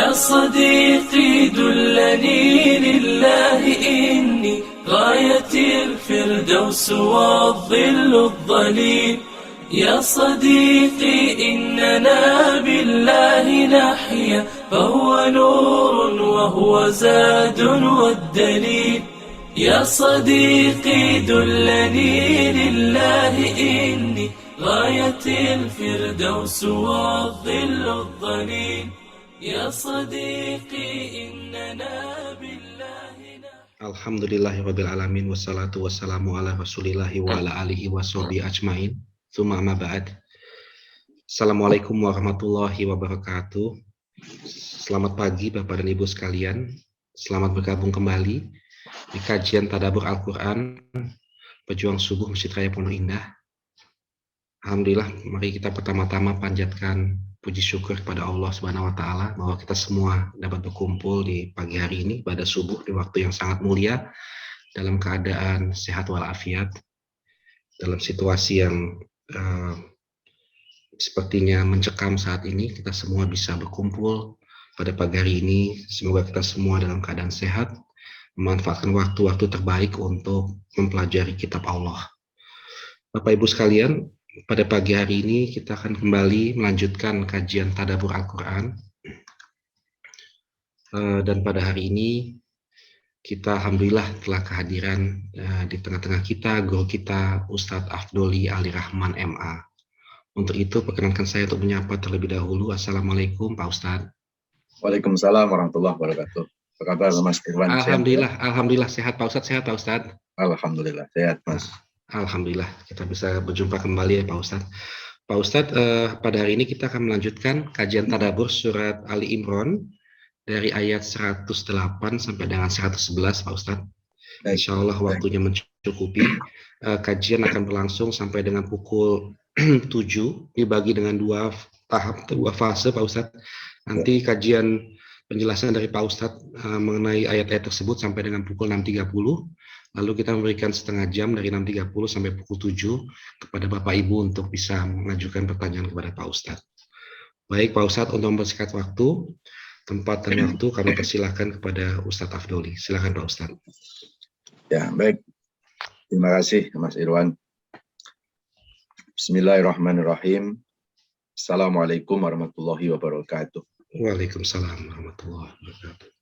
يا صديقي دلني لله إني غاية الفردوس والظل الظليل. يا صديقي إننا بالله نحيا فهو نور وهو زاد والدليل. يا صديقي دلني لله إني غاية الفردوس والظل الظليل. يا صديقي إننا بالله Alhamdulillahirabbil alamin wassalatu wassalamu ala rasulillahi wa ala alihi washabihi ajmain. Tsumma amma ba'd. Assalamualaikum warahmatullahi wabarakatuh. Selamat pagi Bapak dan Ibu sekalian. Selamat bergabung kembali di kajian Tadabbur Al-Qur'an Pejuang Subuh Masjid Raya Pondok Indah. Alhamdulillah, mari kita pertama-tama panjatkan puji syukur kepada Allah Subhanahu wa taala bahwa kita semua dapat berkumpul di pagi hari ini pada subuh di waktu yang sangat mulia dalam keadaan sehat walafiat, dalam situasi yang sepertinya mencekam saat ini. Kita semua bisa berkumpul pada pagi hari ini. Semoga kita semua dalam keadaan sehat, memanfaatkan waktu-waktu terbaik untuk mempelajari kitab Allah. Bapak Ibu sekalian, pada pagi hari ini kita akan kembali melanjutkan kajian Tadabbur Al-Quran. Dan pada hari ini kita alhamdulillah telah kehadiran di tengah-tengah kita guru kita Ustadz Afdoli Ali Rahman MA. Untuk itu perkenankan saya untuk menyapa terlebih dahulu. Assalamualaikum Pak Ustadz. Waalaikumsalam warahmatullahi wabarakatuh. Apa kabar Mas Irwan? Alhamdulillah sehat Pak Ustadz. Sehat Pak Ustadz? Alhamdulillah sehat Mas. Alhamdulillah kita bisa berjumpa kembali ya Pak Ustadz. Pak Ustadz, pada hari ini kita akan melanjutkan kajian Tadabbur surat Ali Imran dari ayat 108 sampai dengan 111 Pak Ustadz. Insya Allah waktunya mencukupi. Kajian akan berlangsung sampai dengan pukul 7, dibagi dengan dua fase Pak Ustadz. Nanti kajian penjelasan dari Pak Ustadz mengenai ayat-ayat tersebut sampai dengan pukul 6.30. Lalu kita memberikan setengah jam dari 6.30 sampai pukul 7 kepada Bapak Ibu untuk bisa mengajukan pertanyaan kepada Pak Ustadz. Baik Pak Ustadz, untuk mempersingkat waktu, tempat dan waktu kami persilahkan kepada Ustadz Afdoli. Silakan Pak Ustadz. Ya, baik. Terima kasih Mas Irwan. Bismillahirrahmanirrahim. Assalamualaikum warahmatullahi wabarakatuh. Waalaikumsalam warahmatullahi wabarakatuh.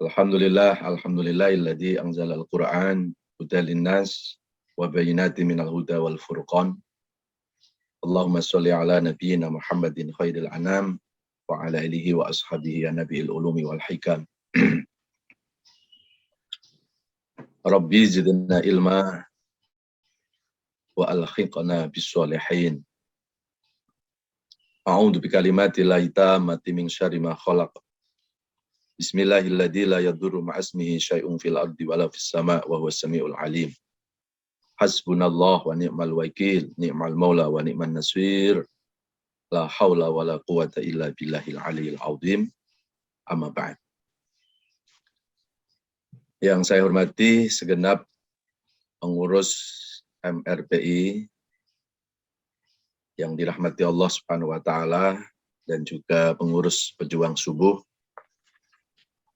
Alhamdulillahilladzi anzala al-Qur'an hudan linnas wa bayyinatin minal huda wal furqan. Allahumma sholli ala nabiyyina Muhammadin khairil anam wa ala alihi wa ashabihi ya nabiyil ulumi wal hikam. Rabbi zidna ilma wa alhiqna bis sholihin. A'udzu bikalimati llahi tammati min syarri ma khalaq. Bismillahilladzi la yadurru ma'asmihi syai'un fil ardi wala fis sama' wa huwas samiul alim. Hasbunallahu wa ni'mal wakil, ni'mal maula wa ni'man nasir. La haula wa la quwata illa billahil aliyil azim. Amma ba'd. Yang saya hormati segenap pengurus MRPI yang dirahmati Allah Subhanahu wa taala dan juga pengurus Pejuang Subuh,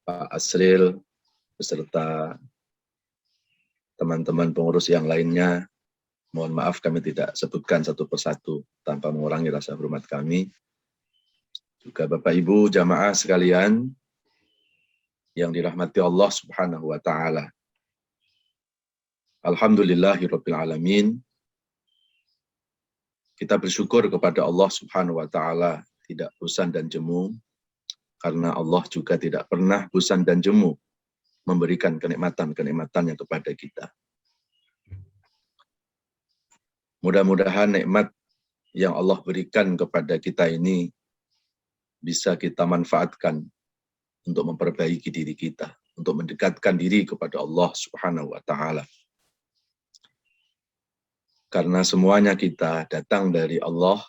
Pak Asril, beserta teman-teman pengurus yang lainnya. Mohon maaf kami tidak sebutkan satu persatu tanpa mengurangi rasa hormat kami. Juga Bapak Ibu jamaah sekalian yang dirahmati Allah Subhanahu wa taala. Alhamdulillahirabbil alamin. Kita bersyukur kepada Allah Subhanahu wa taala tidak bosan dan jemu, karena Allah juga tidak pernah bosan dan jemu memberikan kenikmatan-kenikmatannya kepada kita. Mudah-mudahan nikmat yang Allah berikan kepada kita ini bisa kita manfaatkan untuk memperbaiki diri kita, untuk mendekatkan diri kepada Allah Subhanahu wa taala. Karena semuanya kita datang dari Allah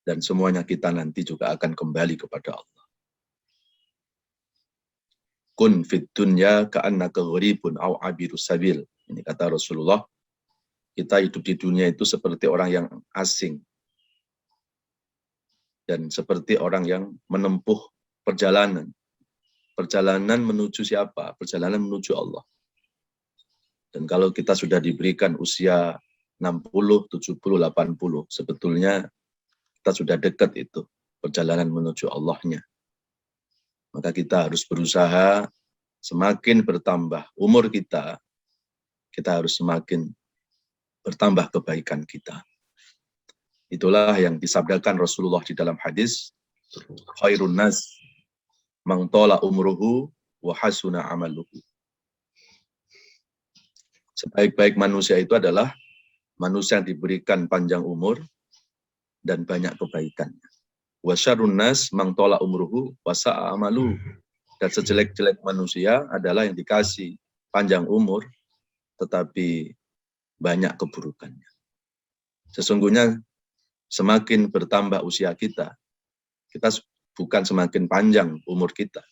dan semuanya kita nanti juga akan kembali kepada Allah. Kun fid dunya ka'annaka gharibun aw abirus sabil. Ini kata Rasulullah. Kita hidup di dunia itu seperti orang yang asing dan seperti orang yang menempuh perjalanan. Perjalanan menuju siapa? Perjalanan menuju Allah. Dan kalau kita sudah diberikan usia 60, 70, 80, sebetulnya kita sudah dekat itu, perjalanan menuju Allahnya. Maka kita harus berusaha, semakin bertambah umur kita harus semakin bertambah kebaikan kita. Itulah yang disabdakan Rasulullah di dalam hadis, khairun nas man tala umruhu wa hasuna amaluhu. Sebaik-baik manusia itu adalah manusia yang diberikan panjang umur dan banyak kebaikannya. Wa syarrun nas man tala umruhu wa sa'a amaluhu. Dan sejelek-jelek manusia adalah yang dikasih panjang umur tetapi banyak keburukannya. Sesungguhnya semakin bertambah usia kita bukan semakin panjang umur kita.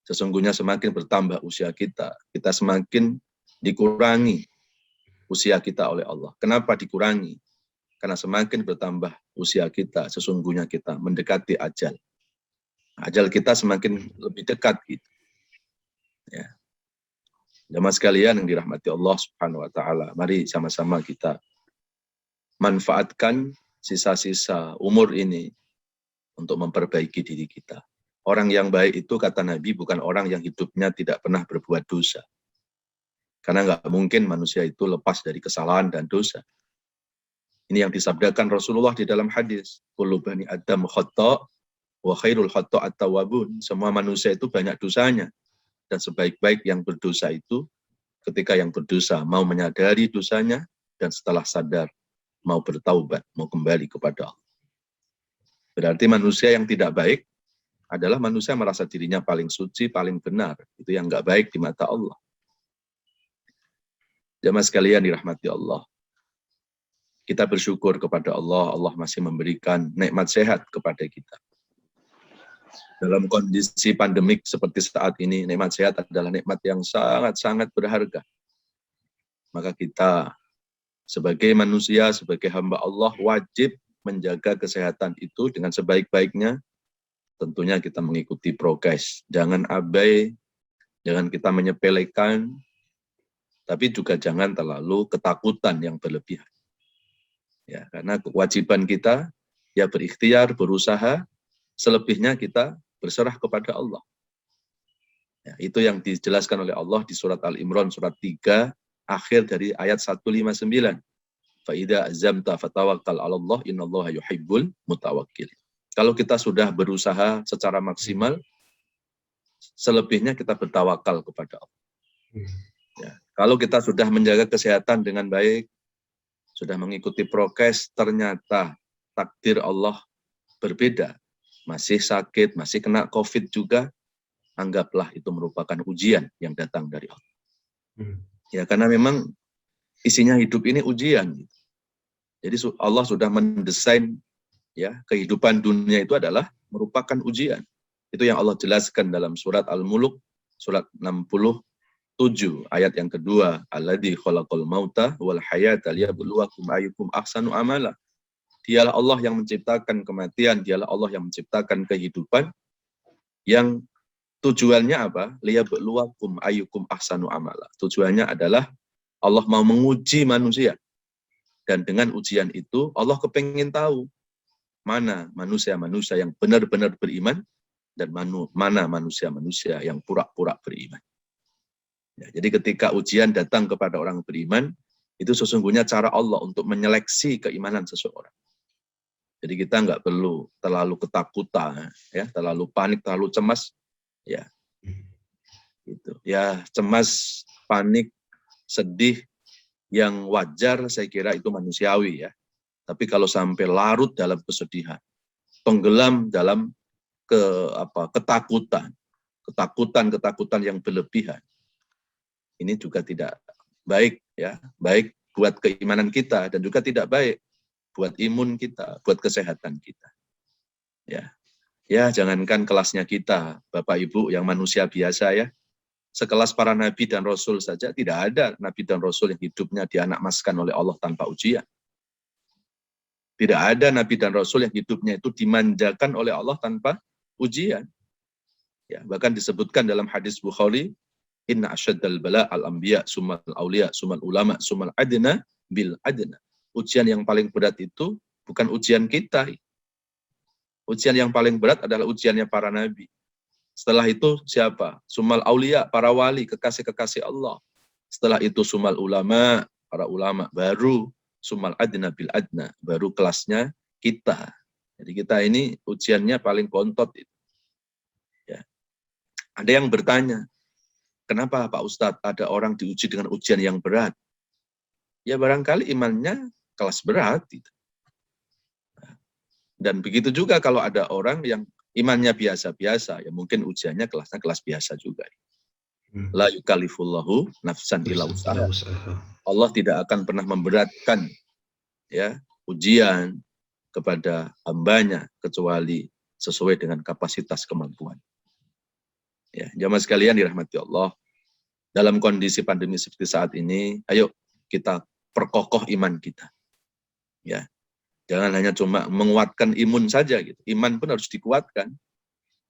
Sesungguhnya semakin bertambah usia kita semakin dikurangi usia kita oleh Allah. Kenapa dikurangi? Karena semakin bertambah usia kita, sesungguhnya kita mendekati ajal. Ajal kita semakin lebih dekat gitu. Ya. Jamaah sekalian yang dirahmati Allah Subhanahu wa taala, mari sama-sama kita manfaatkan sisa-sisa umur ini untuk memperbaiki diri kita. Orang yang baik itu, kata Nabi, bukan orang yang hidupnya tidak pernah berbuat dosa. Karena nggak mungkin manusia itu lepas dari kesalahan dan dosa. Ini yang disabdakan Rasulullah di dalam hadis. Kullu bani Adam khata' wa khairul khata' at-tawwabun. Semua manusia itu banyak dosanya. Dan sebaik-baik yang berdosa itu ketika yang berdosa mau menyadari dosanya dan setelah sadar mau bertaubat, mau kembali kepada Allah. Berarti manusia yang tidak baik adalah manusia yang merasa dirinya paling suci, paling benar. Itu yang nggak baik di mata Allah. Jamaah sekalian dirahmati Allah. Kita bersyukur kepada Allah, Allah masih memberikan nikmat sehat kepada kita. Dalam kondisi pandemik seperti saat ini, nikmat sehat adalah nikmat yang sangat-sangat berharga. Maka kita sebagai manusia, sebagai hamba Allah, wajib menjaga kesehatan itu dengan sebaik-baiknya. Tentunya kita mengikuti prokes. Jangan abai, jangan kita menyepelekan, tapi juga jangan terlalu ketakutan yang berlebihan. Ya, karena kewajiban kita ya berikhtiar, berusaha, selebihnya kita berserah kepada Allah. Ya, itu yang dijelaskan oleh Allah di surat Al-Imran surat 3 akhir dari ayat 159. Fa idza azamta fatawakkal 'ala Allah innallaha yuhibbul mutawakkil. Kalau kita sudah berusaha secara maksimal, selebihnya kita bertawakal kepada Allah. Ya, kalau kita sudah menjaga kesehatan dengan baik, sudah mengikuti prokes, ternyata takdir Allah berbeda. Masih sakit, masih kena COVID juga, anggaplah itu merupakan ujian yang datang dari Allah. Ya, karena memang isinya hidup ini ujian. Jadi Allah sudah mendesain ya kehidupan dunia itu adalah merupakan ujian. Itu yang Allah jelaskan dalam surat Al-Mulk, surat 67, ayat yang kedua. Alladzi khalaqal mauta wal hayata liyabluwakum ayyukum ahsanu amala. Dialah Allah yang menciptakan kematian, dialah Allah yang menciptakan kehidupan, yang tujuannya apa? Liyabluwakum ayyukum ahsanu amala. Tujuannya adalah Allah mau menguji manusia. Dan dengan ujian itu, Allah kepengin tahu mana manusia-manusia yang benar-benar beriman dan mana manusia-manusia yang pura-pura beriman. Ya, jadi ketika ujian datang kepada orang beriman, itu sesungguhnya cara Allah untuk menyeleksi keimanan seseorang. Jadi kita nggak perlu terlalu ketakutan, ya, terlalu panik, terlalu cemas, ya, gitu. Ya, cemas, panik, sedih, yang wajar saya kira itu manusiawi ya. Tapi kalau sampai larut dalam kesedihan, tenggelam dalam ketakutan yang berlebihan, ini juga tidak baik ya, baik buat keimanan kita dan juga tidak baik buat imun kita, buat kesehatan kita. Ya. Ya, jangankan kelasnya kita, Bapak Ibu yang manusia biasa ya. Sekelas para nabi dan rasul saja tidak ada nabi dan rasul yang hidupnya dianakmaskan oleh Allah tanpa ujian. Tidak ada nabi dan rasul yang hidupnya itu dimanjakan oleh Allah tanpa ujian. Ya, bahkan disebutkan dalam hadis Bukhari, inna asyaddal bala al-anbiya summal auliya summal ulama summal adna bil adna. Ujian yang paling berat itu bukan ujian kita. Ujian yang paling berat adalah ujiannya para nabi. Setelah itu siapa? Summal auliya, para wali, kekasih-kekasih Allah. Setelah itu summal ulama, para ulama. Baru summal adna bil adna, baru kelasnya kita. Jadi kita ini ujiannya paling bontot itu. Ya. Ada yang bertanya, kenapa Pak Ustadz ada orang diuji dengan ujian yang berat? Ya barangkali imannya kelas berat. Gitu. Dan begitu juga kalau ada orang yang imannya biasa-biasa, ya mungkin ujiannya kelasnya kelas biasa juga. La yukallifullahu nafsan illa wus'aha. Allah tidak akan pernah memberatkan ya ujian kepada hambanya kecuali sesuai dengan kapasitas kemampuan. Ya, jamaah sekalian dirahmati Allah. Dalam kondisi pandemi seperti saat ini, ayo kita perkokoh iman kita. Ya. Jangan hanya cuma menguatkan imun saja gitu. Iman pun harus dikuatkan.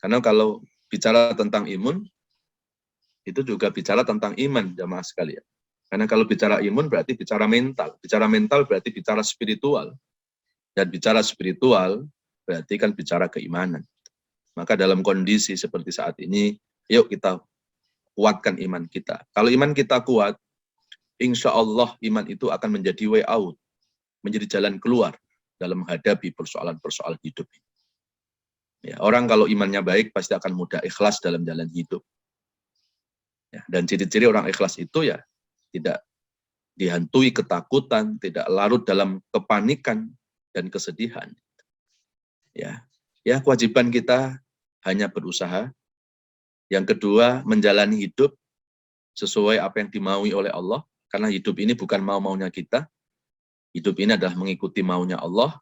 Karena kalau bicara tentang imun, itu juga bicara tentang iman, jamaah sekalian. Karena kalau bicara imun berarti bicara mental. Bicara mental berarti bicara spiritual. Dan bicara spiritual berarti kan bicara keimanan. Maka dalam kondisi seperti saat ini, yuk kita kuatkan iman kita. Kalau iman kita kuat, insya Allah iman itu akan menjadi way out. Menjadi jalan keluar dalam menghadapi persoalan-persoalan hidup ini. Ya, orang kalau imannya baik pasti akan mudah ikhlas dalam jalan hidup. Ya, dan ciri-ciri orang ikhlas itu ya tidak dihantui ketakutan, tidak larut dalam kepanikan dan kesedihan. Ya, kewajiban kita hanya berusaha. Yang kedua, menjalani hidup sesuai apa yang dimaui oleh Allah, karena hidup ini bukan mau-maunya kita. Hidup ini adalah mengikuti maunya Allah,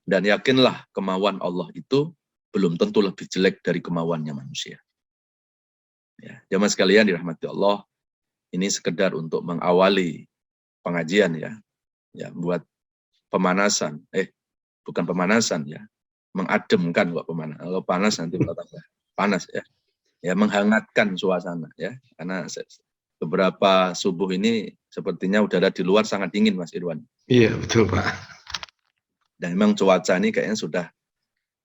dan yakinlah kemauan Allah itu belum tentu lebih jelek dari kemauannya manusia. Ya, jamaah sekalian dirahmati Allah, ini sekedar untuk mengawali pengajian ya buat pemanasan, bukan pemanasan ya, mengademkan kok pemanasan. Kalau panas nanti tambah panas ya menghangatkan suasana ya, karena beberapa subuh ini sepertinya udara di luar sangat dingin, Mas Irwan. Iya, betul, Pak. Dan memang cuaca ini kayaknya sudah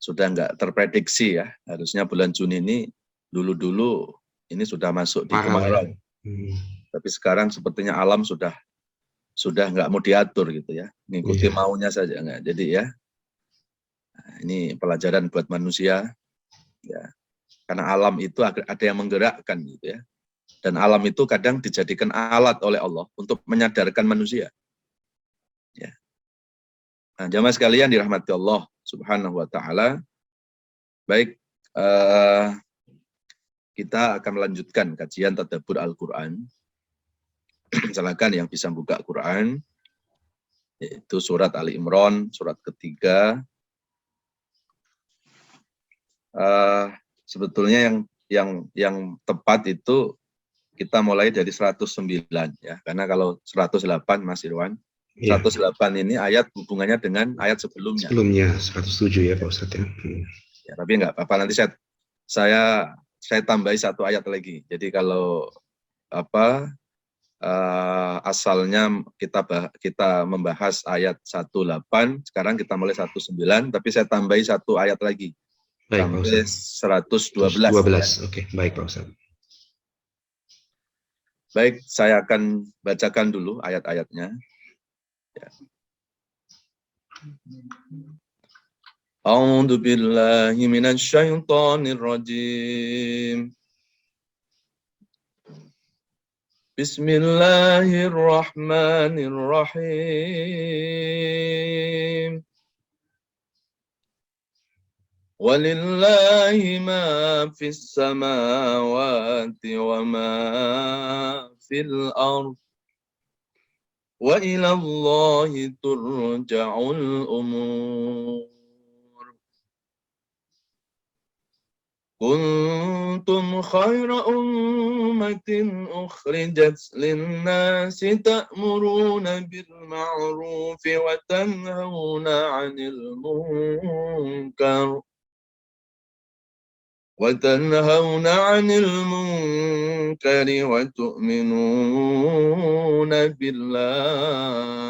nggak terprediksi ya. Harusnya bulan Juni ini dulu ini sudah masuk di kemarau. Tapi sekarang sepertinya alam sudah nggak mau diatur gitu ya. Ngikuti maunya saja nggak. Jadi ya, nah, ini pelajaran buat manusia ya. Karena alam itu ada yang menggerakkan gitu ya. Dan alam itu kadang dijadikan alat oleh Allah untuk menyadarkan manusia. Ya. Nah, jamaah sekalian dirahmati Allah Subhanahu wa taala. Baik, kita akan melanjutkan kajian tadabbur Al-Qur'an. Silakan yang bisa buka Quran, yaitu surat Ali Imran, surat ketiga. Sebetulnya yang tepat itu kita mulai dari 109 ya, karena kalau 108 Mas Irwan, 108 ini ayat hubungannya dengan ayat sebelumnya. Sebelumnya 107 ya Pak Ustadz ya. Ya, tapi enggak apa-apa, nanti saya tambahi satu ayat lagi. Jadi kalau asalnya kita membahas ayat 18, sekarang kita mulai 19, tapi saya tambahi satu ayat lagi. Baik, sampai 112. Oke, baik Pak Ustadz. Baik, saya akan bacakan dulu ayat-ayatnya. Ya. A'udzu billahi minasy syaithanir rajim. Bismillahirrahmanirrahim. Walillahi ma fis samawati wa ma fil ardh. Wa ila Allahi turja'ul umur. Kuntum khayra أمة أخرجت للناس تأمرون بالمعروف وتنهون عن المنكر وتؤمنون بالله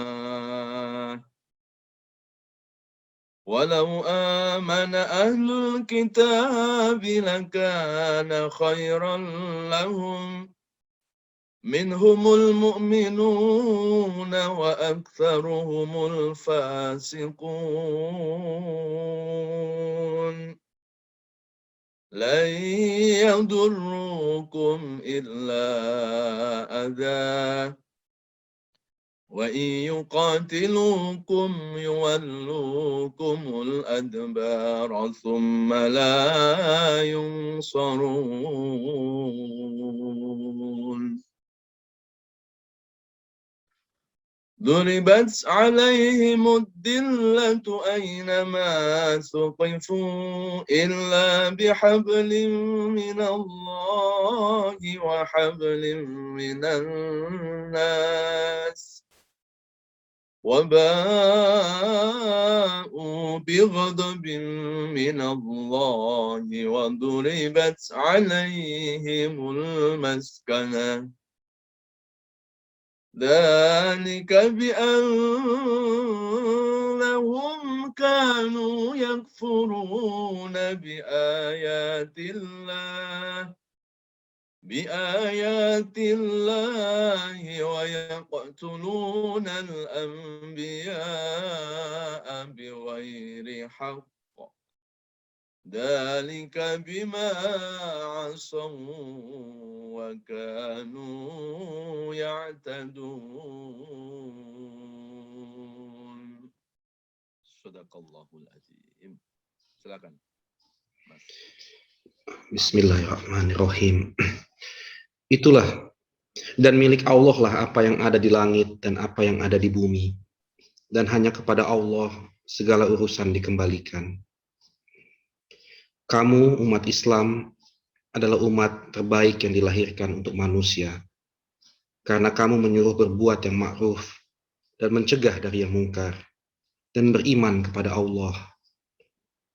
ولو آمن أهل الكتاب لكان خيرا لهم منهم المؤمنون وأكثرهم الفاسقون لن يضروكم إلا أذى وإن يقاتلوكم يولوكم الأدبار ثم لا ينصرون ضربت عليهم الذلة أينما ثقفوا إلا بحبل من الله وحبل من الناس وباءوا بغضب من الله وضربت عليهم المسكنة ذلك بأنهم كانوا يكفرون بآيات الله ويقتلون الأنبياء بغير حق ذلك بما عصوا وكانوا يعتدون. Sadaqallahul azim. Silakan, Mas. Bismillahirrahmanirrahim. Itulah dan milik Allah lah apa yang ada di langit dan apa yang ada di bumi. Dan hanya kepada Allah segala urusan dikembalikan. Kamu umat Islam adalah umat terbaik yang dilahirkan untuk manusia. Karena kamu menyuruh berbuat yang ma'ruf dan mencegah dari yang mungkar dan beriman kepada Allah.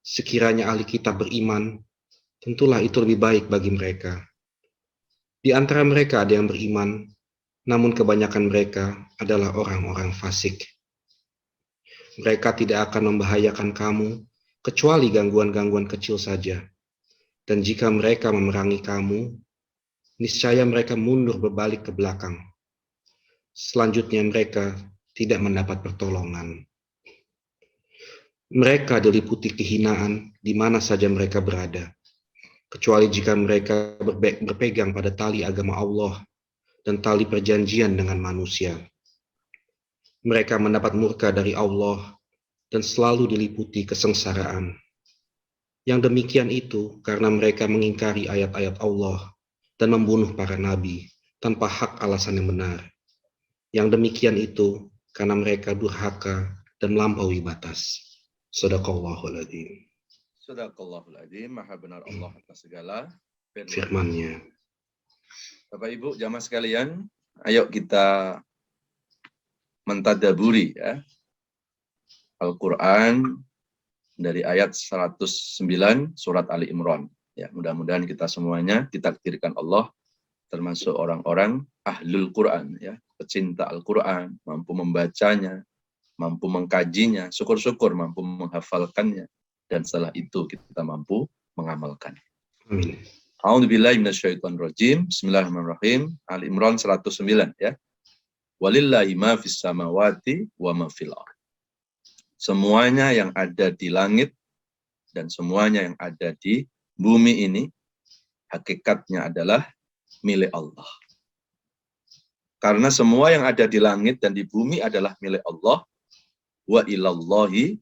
Sekiranya ahli kitab beriman, tentulah itu lebih baik bagi mereka. Di antara mereka ada yang beriman, namun kebanyakan mereka adalah orang-orang fasik. Mereka tidak akan membahayakan kamu, kecuali gangguan-gangguan kecil saja. Dan jika mereka memerangi kamu, niscaya mereka mundur berbalik ke belakang. Selanjutnya mereka tidak mendapat pertolongan. Mereka diliputi kehinaan di mana saja mereka berada, kecuali jika mereka berpegang pada tali agama Allah dan tali perjanjian dengan manusia. Mereka mendapat murka dari Allah dan selalu diliputi kesengsaraan. Yang demikian itu karena mereka mengingkari ayat-ayat Allah dan membunuh para nabi tanpa hak alasan yang benar. Yang demikian itu karena mereka durhaka dan melampaui batas. Shadaqallahul adzim. Sadaqallahul azim. Maha benar Allah atas segala firman-Nya. Bapak Ibu jamaah sekalian, ayo kita mentadaburi ya Al-Quran dari ayat 109 surat Ali Imran. Ya, mudah-mudahan kita semuanya ditakdirkan Allah termasuk orang-orang ahlul Quran, ya, pecinta Al-Quran, mampu membacanya, mampu mengkajinya, syukur-syukur mampu menghafalkannya, dan setelah itu kita mampu mengamalkan. Amin. A'udzubillahi minasyaitonirrajim. Bismillahirrahmanirrahim. Ali Imran 109 ya. Walillahi ma fis samawati wa ma fil ardh. Semuanya yang ada di langit dan semuanya yang ada di bumi ini hakikatnya adalah milik Allah. Karena semua yang ada di langit dan di bumi adalah milik Allah, wa ilallahi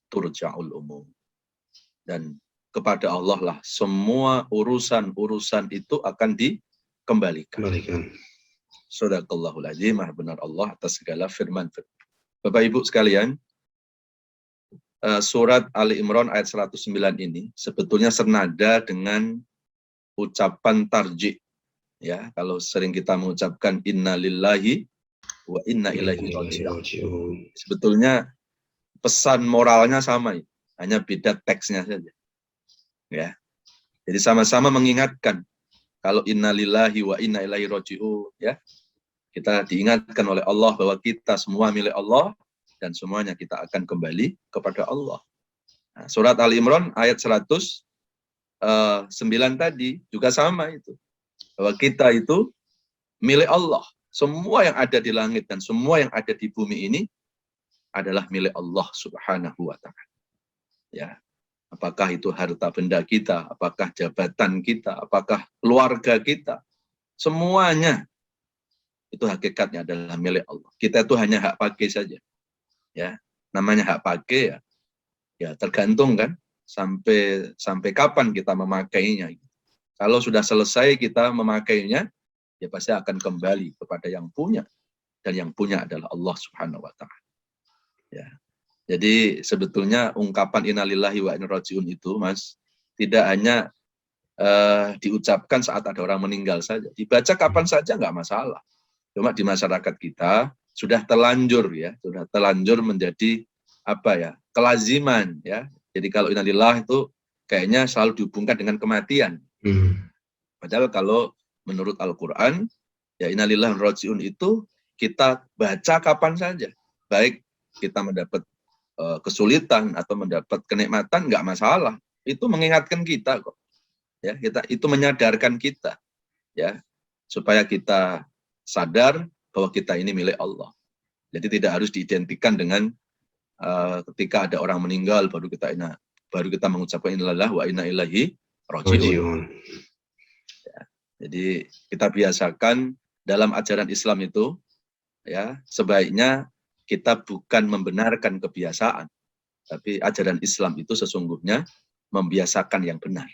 turja'ul umum. Dan kepada Allah lah semua urusan-urusan itu akan dikembalikan. Shadaqallahul adzim. Maha benar Allah atas segala firman. Bapak Ibu sekalian, surat Ali Imran ayat 109 ini sebetulnya senada dengan ucapan tarjih Ya, kalau sering kita mengucapkan inna lillahi wa inna ilaihi raji'un. Sebetulnya pesan moralnya sama, hanya beda teksnya saja. Ya. Jadi sama-sama mengingatkan kalau inna lillahi wa inna ilaihi raji'un, ya. Kita diingatkan oleh Allah bahwa kita semua milik Allah dan semuanya kita akan kembali kepada Allah. Nah, surat Ali Imran ayat 109 tadi juga sama itu. Bahwa kita itu milik Allah. Semua yang ada di langit dan semua yang ada di bumi ini adalah milik Allah Subhanahu wa ta'ala. Ya. Apakah itu harta benda kita, apakah jabatan kita, apakah keluarga kita, semuanya itu hakikatnya adalah milik Allah. Kita itu hanya hak pakai saja. Ya. Namanya hak pakai ya tergantung kan sampai kapan kita memakainya. Kalau sudah selesai kita memakainya, ya pasti akan kembali kepada yang punya. Dan yang punya adalah Allah Subhanahu wa ta'ala. Ya. Jadi sebetulnya ungkapan innalillahi wa inna raji'un itu, Mas, tidak hanya diucapkan saat ada orang meninggal saja. Dibaca kapan saja nggak masalah. Cuma di masyarakat kita sudah terlanjur ya, sudah terlanjur menjadi kelaziman ya. Jadi kalau innalillah itu kayaknya selalu dihubungkan dengan kematian. Padahal kalau menurut Al-Quran, ya innalillahi wa inna raji'un itu kita baca kapan saja. Baik kita mendapat kesulitan atau mendapat kenikmatan, nggak masalah. Itu mengingatkan kita kok. Ya, itu menyadarkan kita. Ya, supaya kita sadar bahwa kita ini milik Allah. Jadi tidak harus diidentikan dengan ketika ada orang meninggal baru kita mengucapkan innalillahi wa inna ilaihi raji'un. Jadi kita biasakan dalam ajaran Islam itu, ya sebaiknya kita bukan membenarkan kebiasaan, tapi ajaran Islam itu sesungguhnya membiasakan yang benar.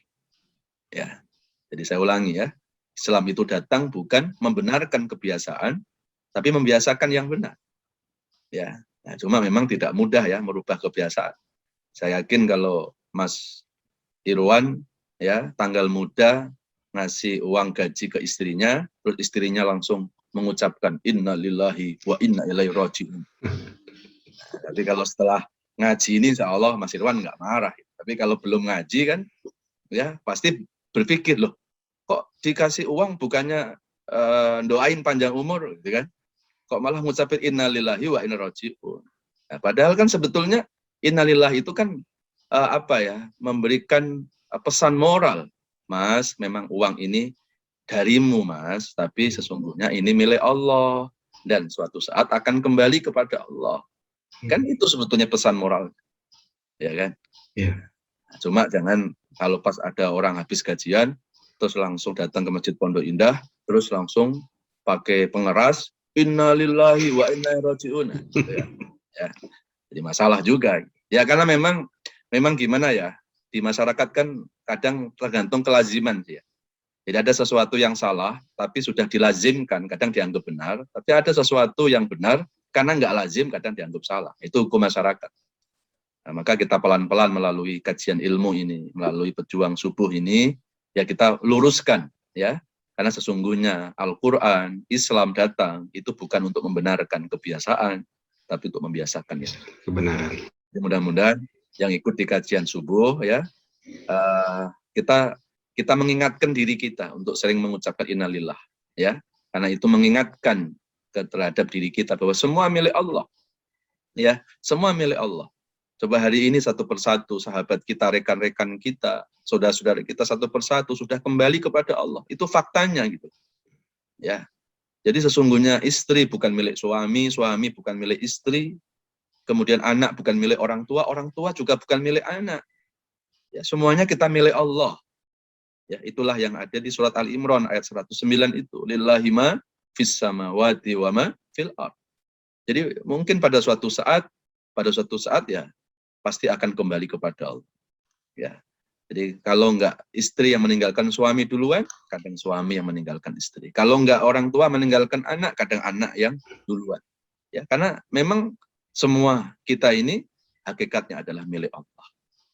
Ya, jadi saya ulangi ya, Islam itu datang bukan membenarkan kebiasaan, tapi membiasakan yang benar. Ya, nah, cuma memang tidak mudah ya merubah kebiasaan. Saya yakin kalau Mas Irwan ya tanggal muda ngasih uang gaji ke istrinya, terus istrinya langsung mengucapkan inna lillahi wa inna ilaihi raji'un. Tapi kalau setelah ngaji ini insya Allah Mas Irwan nggak marah. Tapi kalau belum ngaji kan, ya pasti berpikir loh, kok dikasih uang bukannya doain panjang umur, gitu kan? Kok malah ngucapin inna lillahi wa inna raji'un. Nah, padahal kan sebetulnya inna lillahi itu kan memberikan pesan moral. Mas, memang uang ini darimu, Mas, tapi sesungguhnya ini milik Allah dan suatu saat akan kembali kepada Allah. Kan itu sebetulnya pesan moral. Ya kan? Yeah. Cuma jangan kalau pas ada orang habis gajian terus langsung datang ke Masjid Pondok Indah, terus langsung pakai pengeras innalillahi wa inna ilaihi raji'un. Gitu ya. Ya. Jadi masalah juga. Ya karena memang gimana ya? Di masyarakat kan kadang tergantung kelaziman ya. Jadi ada sesuatu yang salah, tapi sudah dilazimkan, kadang dianggap benar. Tapi ada sesuatu yang benar, karena nggak lazim, kadang dianggap salah. Itu hukum masyarakat. Nah, maka kita pelan-pelan melalui kajian ilmu ini, melalui pejuang subuh ini, ya kita luruskan, ya. Karena sesungguhnya Al-Quran, Islam datang, itu bukan untuk membenarkan kebiasaan, tapi untuk membiasakan ya. Kebenaran. Mudah-mudahan yang ikut di kajian subuh ya kita mengingatkan diri kita untuk sering mengucapkan innalillah ya, karena itu mengingatkan terhadap diri kita bahwa semua milik Allah ya, semua milik Allah. Coba hari ini satu persatu sahabat kita, rekan-rekan kita, saudara-saudara kita satu persatu sudah kembali kepada Allah, itu faktanya gitu ya. Jadi sesungguhnya istri bukan milik suami, suami bukan milik istri. Kemudian anak bukan milik orang tua juga bukan milik anak. Ya, semuanya kita milik Allah. Ya, itulah yang ada di surat Al-Imran ayat 109 itu. Lillahi ma fis samawati wa ma fil ard. Jadi mungkin pada suatu saat ya pasti akan kembali kepada Allah. Ya. Jadi kalau enggak istri yang meninggalkan suami duluan, kadang suami yang meninggalkan istri. Kalau enggak orang tua meninggalkan anak, kadang anak yang duluan. Ya, karena memang semua kita ini hakikatnya adalah milik Allah.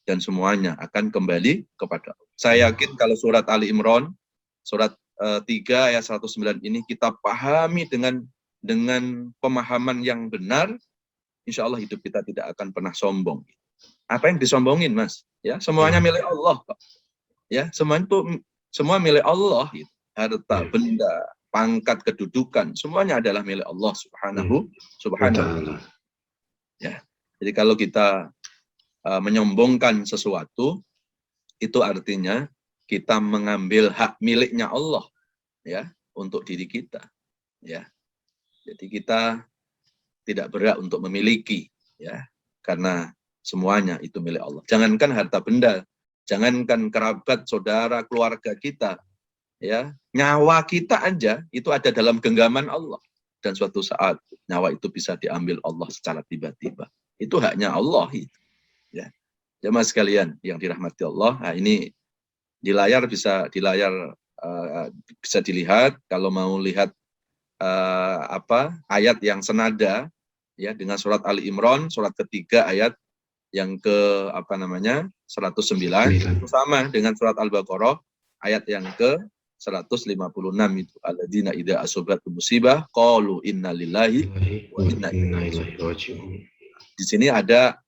Dan semuanya akan kembali kepada Allah. Saya yakin kalau surat Ali Imran, surat 3 ayat 109 ini kita pahami dengan pemahaman yang benar, insya Allah hidup kita tidak akan pernah sombong. Apa yang disombongin, Mas? Ya, semuanya milik Allah, Pak. Ya, semua milik Allah. Gitu. Harta, benda, pangkat, kedudukan, semuanya adalah milik Allah Subhanahu. Ya, jadi kalau kita menyombongkan sesuatu, itu artinya kita mengambil hak miliknya Allah, ya, untuk diri kita, ya. Jadi kita tidak berhak untuk memiliki, ya, karena semuanya itu milik Allah. Jangankan harta benda, jangankan kerabat, saudara, keluarga kita, ya, nyawa kita aja itu ada dalam genggaman Allah. Dan suatu saat nyawa itu bisa diambil Allah secara tiba-tiba. Itu haknya Allah, itu, ya. Jemaah sekalian yang dirahmati Allah, nah ini di layar bisa dilihat. Kalau mau lihat ayat yang senada, ya, dengan surat Ali Imran, surat ketiga ayat yang ke 109, itu sama dengan surat Al-Baqarah ayat yang ke 156 itu. Alladzina idza asobatum musibah qalu innalillahi wa inna ilaihi raji'un. Di sini ada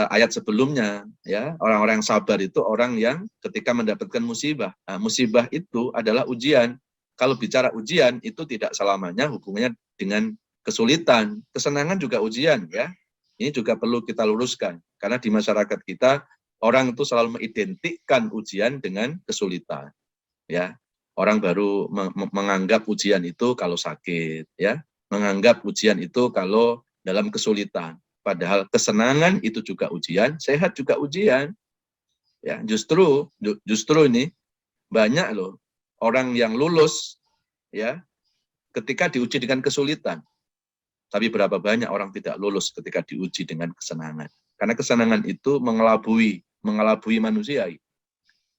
ayat sebelumnya, ya, orang-orang yang sabar itu orang yang ketika mendapatkan musibah. Nah, musibah itu adalah ujian. Kalau bicara ujian itu tidak selamanya hubungannya dengan kesulitan. Kesenangan juga ujian, ya. Ini juga perlu kita luruskan karena di masyarakat kita orang itu selalu mengidentikan ujian dengan kesulitan, ya. Orang baru menganggap ujian itu kalau sakit, ya. Menganggap ujian itu kalau dalam kesulitan. Padahal kesenangan itu juga ujian, sehat juga ujian. Ya, justru ini banyak loh orang yang lulus, ya, ketika diuji dengan kesulitan. Tapi berapa banyak orang tidak lulus ketika diuji dengan kesenangan. Karena kesenangan itu mengelabui manusia.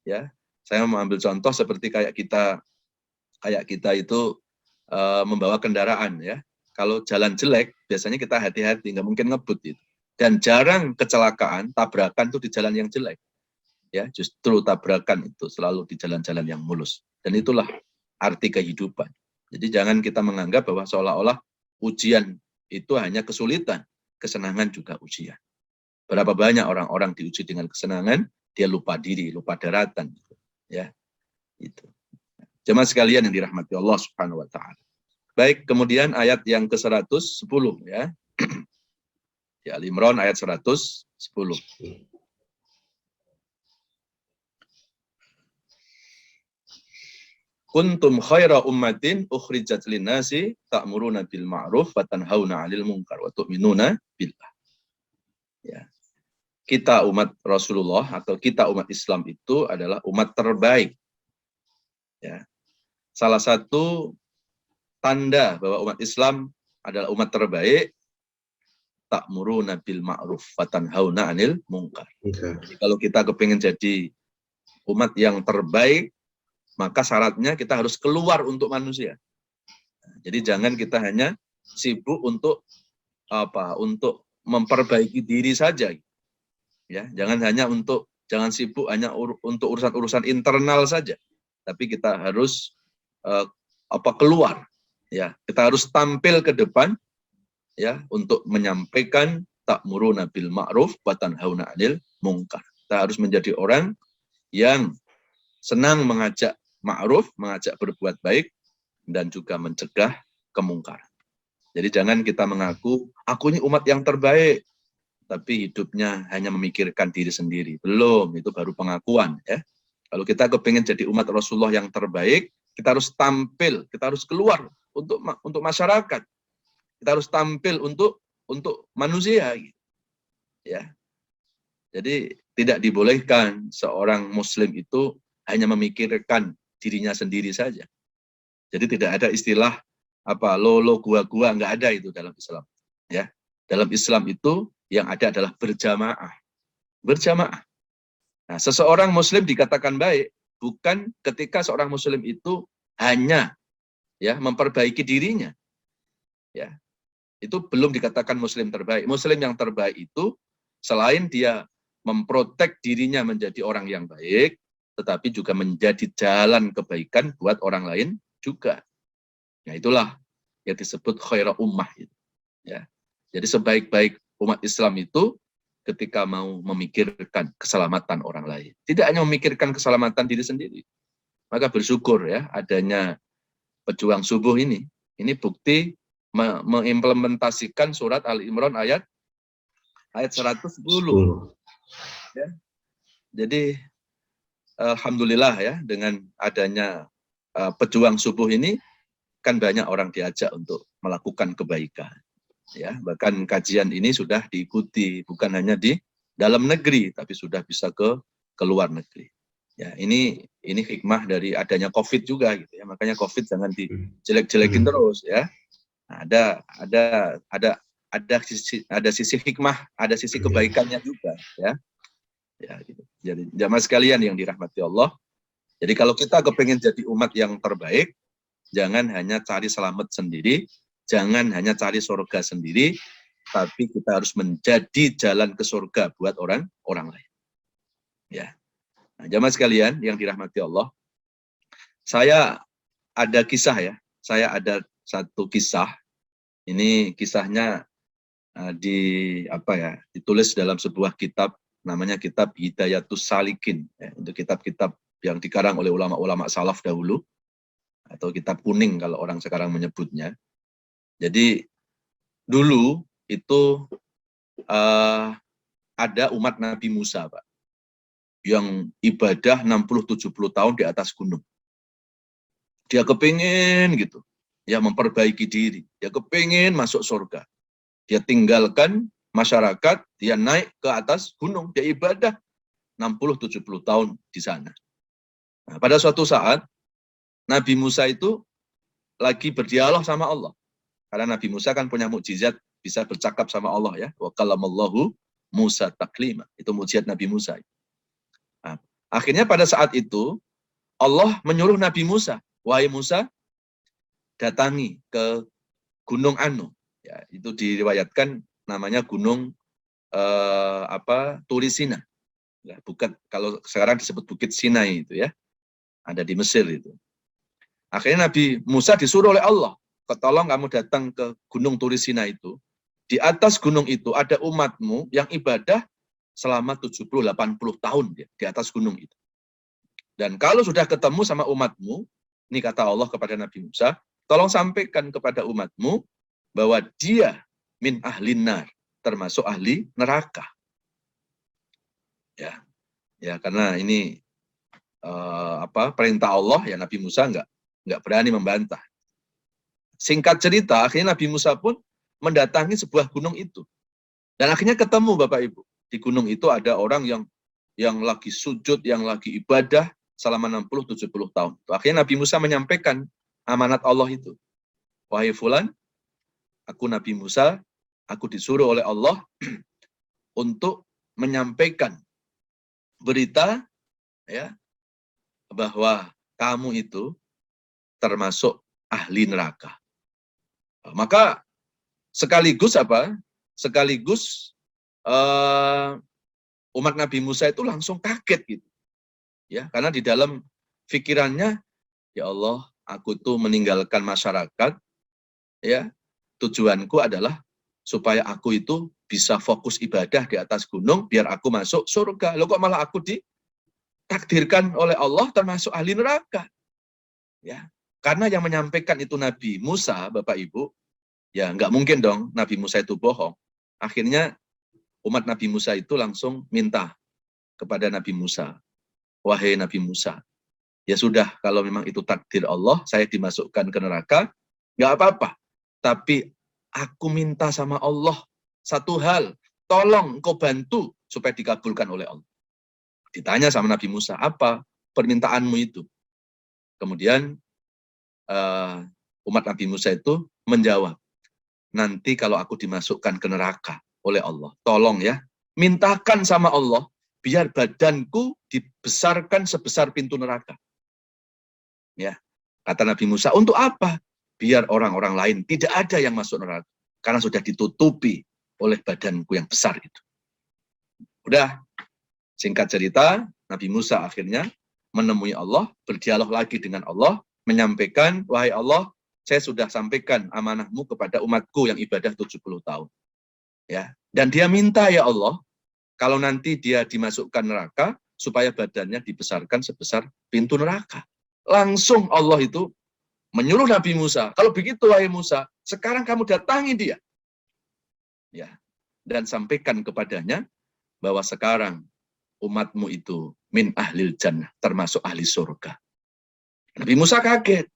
Ya, saya mau ambil contoh seperti kayak kita itu membawa kendaraan, ya. Kalau jalan jelek, biasanya kita hati-hati, nggak mungkin ngebut itu. Dan jarang kecelakaan, tabrakan itu di jalan yang jelek. Ya, justru tabrakan itu selalu di jalan-jalan yang mulus. Dan itulah arti kehidupan. Jadi jangan kita menganggap bahwa seolah-olah ujian itu hanya kesulitan, kesenangan juga ujian. Berapa banyak orang-orang diuji dengan kesenangan, dia lupa diri, lupa daratan. Ya, itu. Jemaah sekalian yang dirahmati Allah Subhanahu wa Ta'ala. Baik, kemudian ayat yang ke-110, ya. Di Ali Imran ayat 110. Kuntum khaira ummatin ukhrijat linnasi ta'muruna bil ma'ruf wa tanhauna 'anil munkar wa tu'minuna billah. Ya. Kita umat Rasulullah atau kita umat Islam itu adalah umat terbaik. Ya. Salah satu tanda bahwa umat Islam adalah umat terbaik, ta'muruna bil ma'ruf wa tanhauna 'anil munkar. Jadi kalau kita kepingin jadi umat yang terbaik, maka syaratnya kita harus keluar untuk manusia. Jadi jangan kita hanya sibuk untuk memperbaiki diri saja. Ya, jangan sibuk hanya untuk urusan-urusan internal saja. Tapi kita harus keluar. Ya, kita harus tampil ke depan, ya, untuk menyampaikan ta'muruna bil ma'ruf wa tanhauna 'anil munkar. Kita harus menjadi orang yang senang mengajak ma'ruf, mengajak berbuat baik, dan juga mencegah kemungkaran. Jadi jangan kita mengaku, aku ini umat yang terbaik, tapi hidupnya hanya memikirkan diri sendiri. Belum, itu baru pengakuan, ya. Kalau kita kepingin jadi umat Rasulullah yang terbaik, kita harus tampil, kita harus keluar untuk masyarakat. Kita harus tampil untuk manusia. Ya. Jadi tidak dibolehkan seorang muslim itu hanya memikirkan dirinya sendiri saja. Jadi tidak ada istilah lo gua nggak ada itu dalam Islam. Ya. Dalam Islam itu yang ada adalah berjamaah. Berjamaah. Nah, seseorang muslim dikatakan baik bukan ketika seorang muslim itu hanya, ya, memperbaiki dirinya. Ya. Itu belum dikatakan muslim terbaik. Muslim yang terbaik itu selain dia memprotek dirinya menjadi orang yang baik, tetapi juga menjadi jalan kebaikan buat orang lain juga. Ya, itulah yang disebut khaira ummah. Ya. Jadi sebaik-baik umat Islam itu ketika mau memikirkan keselamatan orang lain. Tidak hanya memikirkan keselamatan diri sendiri. Maka bersyukur ya adanya pejuang subuh ini. Ini bukti mengimplementasikan surat Ali Imran ayat 110. Ya. Jadi alhamdulillah ya dengan adanya pejuang subuh ini kan banyak orang diajak untuk melakukan kebaikan. Ya, bahkan kajian ini sudah diikuti bukan hanya di dalam negeri tapi sudah bisa ke luar negeri. Ya, ini hikmah dari adanya Covid juga gitu ya. Makanya Covid jangan dijelek-jelekin terus ya. Nah, ada sisi hikmah, ada sisi kebaikannya juga ya. Ya, gitu. Jadi jamaah sekalian yang dirahmati Allah. Jadi kalau kita kepengen jadi umat yang terbaik, jangan hanya cari selamat sendiri, jangan hanya cari surga sendiri, tapi kita harus menjadi jalan ke surga buat orang lain. Ya. Nah, jamaah sekalian yang dirahmati Allah, saya ada kisah ya. Saya ada satu kisah. Ini kisahnya ditulis dalam sebuah kitab, namanya kitab Hidayatus Salikin. Ya, itu kitab-kitab yang dikarang oleh ulama-ulama salaf dahulu, atau kitab kuning kalau orang sekarang menyebutnya. Jadi dulu itu ada umat Nabi Musa, Pak, yang ibadah 60-70 tahun di atas gunung. Dia kepingin gitu, ya memperbaiki diri. Dia kepingin masuk surga. Dia tinggalkan masyarakat, dia naik ke atas gunung, dia ibadah 60-70 tahun di sana. Nah, pada suatu saat, Nabi Musa itu lagi berdialog sama Allah. Karena Nabi Musa kan punya mukjizat, bisa bercakap sama Allah ya. Wa kallamallahu Musa taklima. Itu mukjizat Nabi Musa. Nah, akhirnya pada saat itu, Allah menyuruh Nabi Musa, wahai Musa, datangi ke Gunung Anu. Ya, itu diriwayatkan namanya Gunung Turisina. Ya, bukan, kalau sekarang disebut Bukit Sinai itu ya. Ada di Mesir itu. Akhirnya Nabi Musa disuruh oleh Allah, tolong kamu datang ke Gunung Turisina itu. Di atas gunung itu ada umatmu yang ibadah selama 70-80 tahun ya, di atas gunung itu. Dan kalau sudah ketemu sama umatmu, ini kata Allah kepada Nabi Musa, tolong sampaikan kepada umatmu bahwa dia min ahlin nar, termasuk ahli neraka. Ya, karena ini perintah Allah ya, Nabi Musa nggak berani membantah. Singkat cerita, akhirnya Nabi Musa pun mendatangi sebuah gunung itu. Dan akhirnya ketemu Bapak Ibu. Di gunung itu ada orang yang lagi sujud, yang lagi ibadah selama 60-70 tahun. Akhirnya Nabi Musa menyampaikan amanat Allah itu. Wahai fulan, aku Nabi Musa, aku disuruh oleh Allah untuk menyampaikan berita ya bahwa kamu itu termasuk ahli neraka. Maka sekaligus umat Nabi Musa itu langsung kaget gitu. Ya, karena di dalam pikirannya, ya Allah, aku tuh meninggalkan masyarakat, ya, tujuanku adalah supaya aku itu bisa fokus ibadah di atas gunung, biar aku masuk surga. Loh kok malah aku ditakdirkan oleh Allah termasuk ahli neraka? Ya, karena yang menyampaikan itu Nabi Musa, Bapak Ibu, ya nggak mungkin dong Nabi Musa itu bohong. Akhirnya umat Nabi Musa itu langsung minta kepada Nabi Musa, wahai Nabi Musa, ya sudah, kalau memang itu takdir Allah, saya dimasukkan ke neraka, nggak apa-apa. Tapi aku minta sama Allah satu hal, tolong engkau bantu supaya dikabulkan oleh Allah. Ditanya sama Nabi Musa, apa permintaanmu itu? Kemudian umat Nabi Musa itu menjawab, nanti kalau aku dimasukkan ke neraka oleh Allah, tolong ya, mintakan sama Allah, biar badanku dibesarkan sebesar pintu neraka. Ya, kata Nabi Musa, untuk apa? Biar orang-orang lain tidak ada yang masuk neraka, karena sudah ditutupi oleh badanku yang besar itu. Udah, singkat cerita, Nabi Musa akhirnya menemui Allah, berdialog lagi dengan Allah, menyampaikan, wahai Allah, saya sudah sampaikan amanahmu kepada umatku yang ibadah 70 tahun. Ya, dan dia minta, ya Allah, kalau nanti dia dimasukkan neraka, supaya badannya dibesarkan sebesar pintu neraka. Langsung Allah itu menyuruh Nabi Musa, kalau begitu wahai Musa, sekarang kamu datangi dia. Ya, dan sampaikan kepadanya bahwa sekarang umatmu itu min ahlil jannah, termasuk ahli surga. Nabi Musa kaget.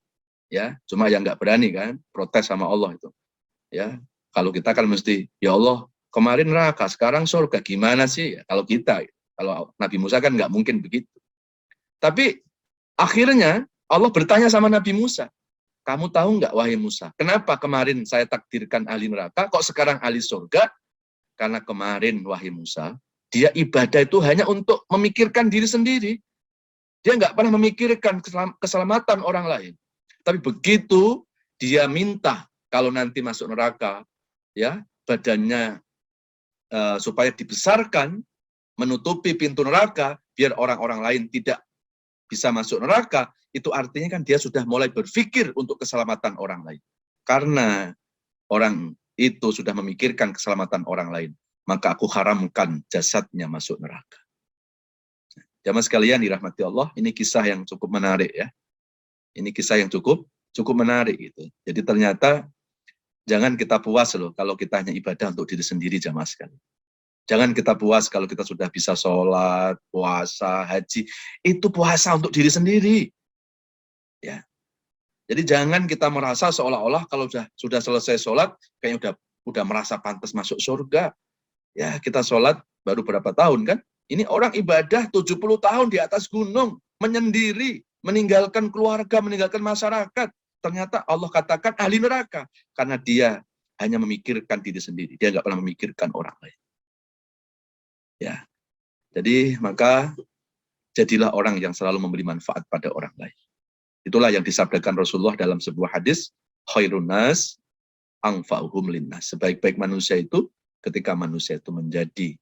Ya, cuma yang nggak berani kan, protes sama Allah itu. Ya, kalau kita kan mesti, ya Allah, kemarin neraka, sekarang surga, gimana sih? Ya, kalau kita, kalau Nabi Musa kan nggak mungkin begitu. Tapi akhirnya Allah bertanya sama Nabi Musa, kamu tahu nggak wahai Musa, kenapa kemarin saya takdirkan ahli neraka, kok sekarang ahli surga? Karena kemarin wahai Musa, dia ibadah itu hanya untuk memikirkan diri sendiri. Dia nggak pernah memikirkan keselamatan orang lain. Tapi begitu dia minta kalau nanti masuk neraka, ya badannya supaya dibesarkan, menutupi pintu neraka, biar orang-orang lain tidak bisa masuk neraka, itu artinya kan dia sudah mulai berpikir untuk keselamatan orang lain. Karena orang itu sudah memikirkan keselamatan orang lain, maka aku haramkan jasadnya masuk neraka. Jamaah sekalian dirahmati Allah, ini kisah yang cukup menarik ya. Ini kisah yang cukup menarik gitu. Jadi ternyata jangan kita puas loh kalau kita hanya ibadah untuk diri sendiri, jamaah sekalian. Jangan kita puas kalau kita sudah bisa sholat, puasa, haji. Itu puasa untuk diri sendiri. Ya. Jadi jangan kita merasa seolah-olah kalau sudah selesai sholat, kayaknya udah merasa pantas masuk surga. Ya, kita sholat baru berapa tahun kan? Ini orang ibadah 70 tahun di atas gunung, menyendiri, meninggalkan keluarga, meninggalkan masyarakat. Ternyata Allah katakan ahli neraka. Karena dia hanya memikirkan diri sendiri. Dia nggak pernah memikirkan orang lain. Ya, jadi maka jadilah orang yang selalu memberi manfaat pada orang lain. Itulah yang disabdakan Rasulullah dalam sebuah hadis, khairun nas anfa'uhum linnas. Sebaik-baik manusia itu ketika manusia itu menjadi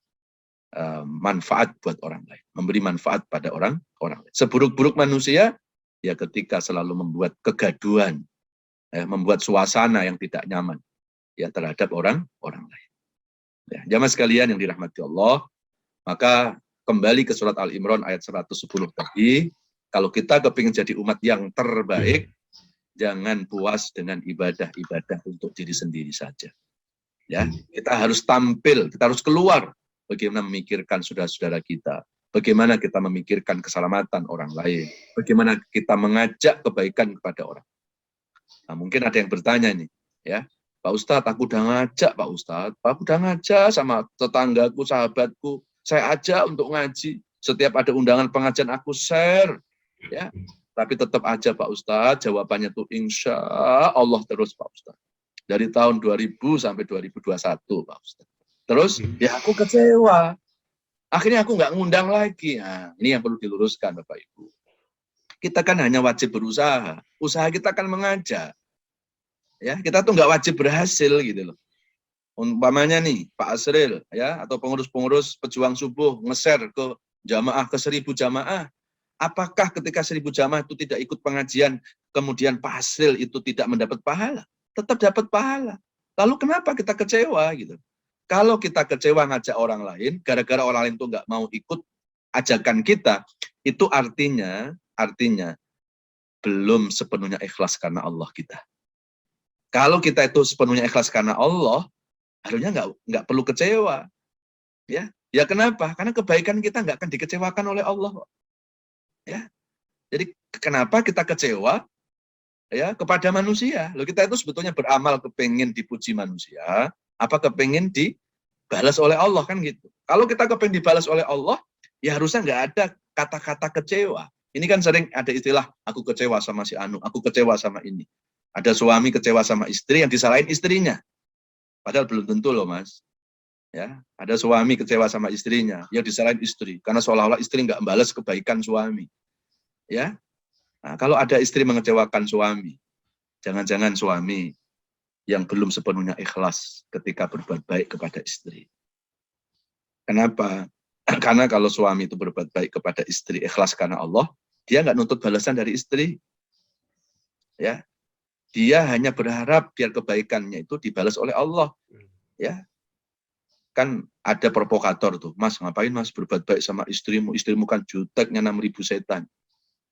manfaat buat orang lain, memberi manfaat pada orang lain. Seburuk-buruk manusia ya ketika selalu membuat kegaduhan, membuat suasana yang tidak nyaman ya terhadap orang lain. Ya, jamaah sekalian yang dirahmati Allah, maka kembali ke surat Al-Imran ayat 110 tadi, kalau kita kepingin jadi umat yang terbaik, jangan puas dengan ibadah-ibadah untuk diri sendiri saja. Ya, kita harus tampil, kita harus keluar bagaimana memikirkan saudara-saudara kita, bagaimana kita memikirkan keselamatan orang lain, bagaimana kita mengajak kebaikan kepada orang. Nah, mungkin ada yang bertanya nih, ya, Pak Ustadz, aku udah ngajak Pak Ustadz, aku udah ngajak sama tetanggaku, sahabatku, saya ajak untuk ngaji, setiap ada undangan pengajian aku share, ya, tapi tetap aja Pak Ustadz, jawabannya tuh insya Allah terus Pak Ustadz. Dari tahun 2000 sampai 2021 Pak Ustadz. Terus ya aku kecewa. Akhirnya aku nggak ngundang lagi. Nah, ini yang perlu diluruskan Bapak Ibu. Kita kan hanya wajib berusaha. Usaha kita kan mengajak. Ya, kita tuh nggak wajib berhasil gitu loh. Umpamanya nih Pak Asril ya atau pengurus-pengurus pejuang subuh nge-share ke jamaah ke 1000 jamaah. Apakah ketika 1000 jamaah itu tidak ikut pengajian, kemudian Pak Asril itu tidak mendapat pahala? Tetap dapat pahala. Lalu kenapa kita kecewa gitu? Kalau kita kecewa ngajak orang lain, gara-gara orang lain itu nggak mau ikut ajakan kita, itu artinya belum sepenuhnya ikhlas karena Allah kita. Kalau kita itu sepenuhnya ikhlas karena Allah, harusnya nggak perlu kecewa. Ya kenapa? Karena kebaikan kita nggak akan dikecewakan oleh Allah. Ya, jadi kenapa kita kecewa? Ya kepada manusia. Loh, kita itu sebetulnya beramal kepengen dipuji manusia, apa kepengen dibalas oleh Allah kan gitu. Kalau kita kepengen dibalas oleh Allah, ya harusnya nggak ada kata-kata kecewa. Ini kan sering ada istilah, aku kecewa sama si Anu, aku kecewa sama ini. Ada suami kecewa sama istri yang disalahin istrinya. Padahal belum tentu loh Mas. Ya, ada suami kecewa sama istrinya, yang disalahin istri. Karena seolah-olah istri nggak membalas kebaikan suami. Ya, nah, kalau ada istri mengecewakan suami, jangan-jangan suami yang belum sepenuhnya ikhlas ketika berbuat baik kepada istri. Kenapa? Karena kalau suami itu berbuat baik kepada istri, ikhlas karena Allah, Dia nggak nuntut balasan dari istri. Ya, dia hanya berharap biar kebaikannya itu dibalas oleh Allah. Ya, kan ada provokator tuh, Mas ngapain Mas berbuat baik sama istrimu? Istrimu kan juteknya 6.000 setan.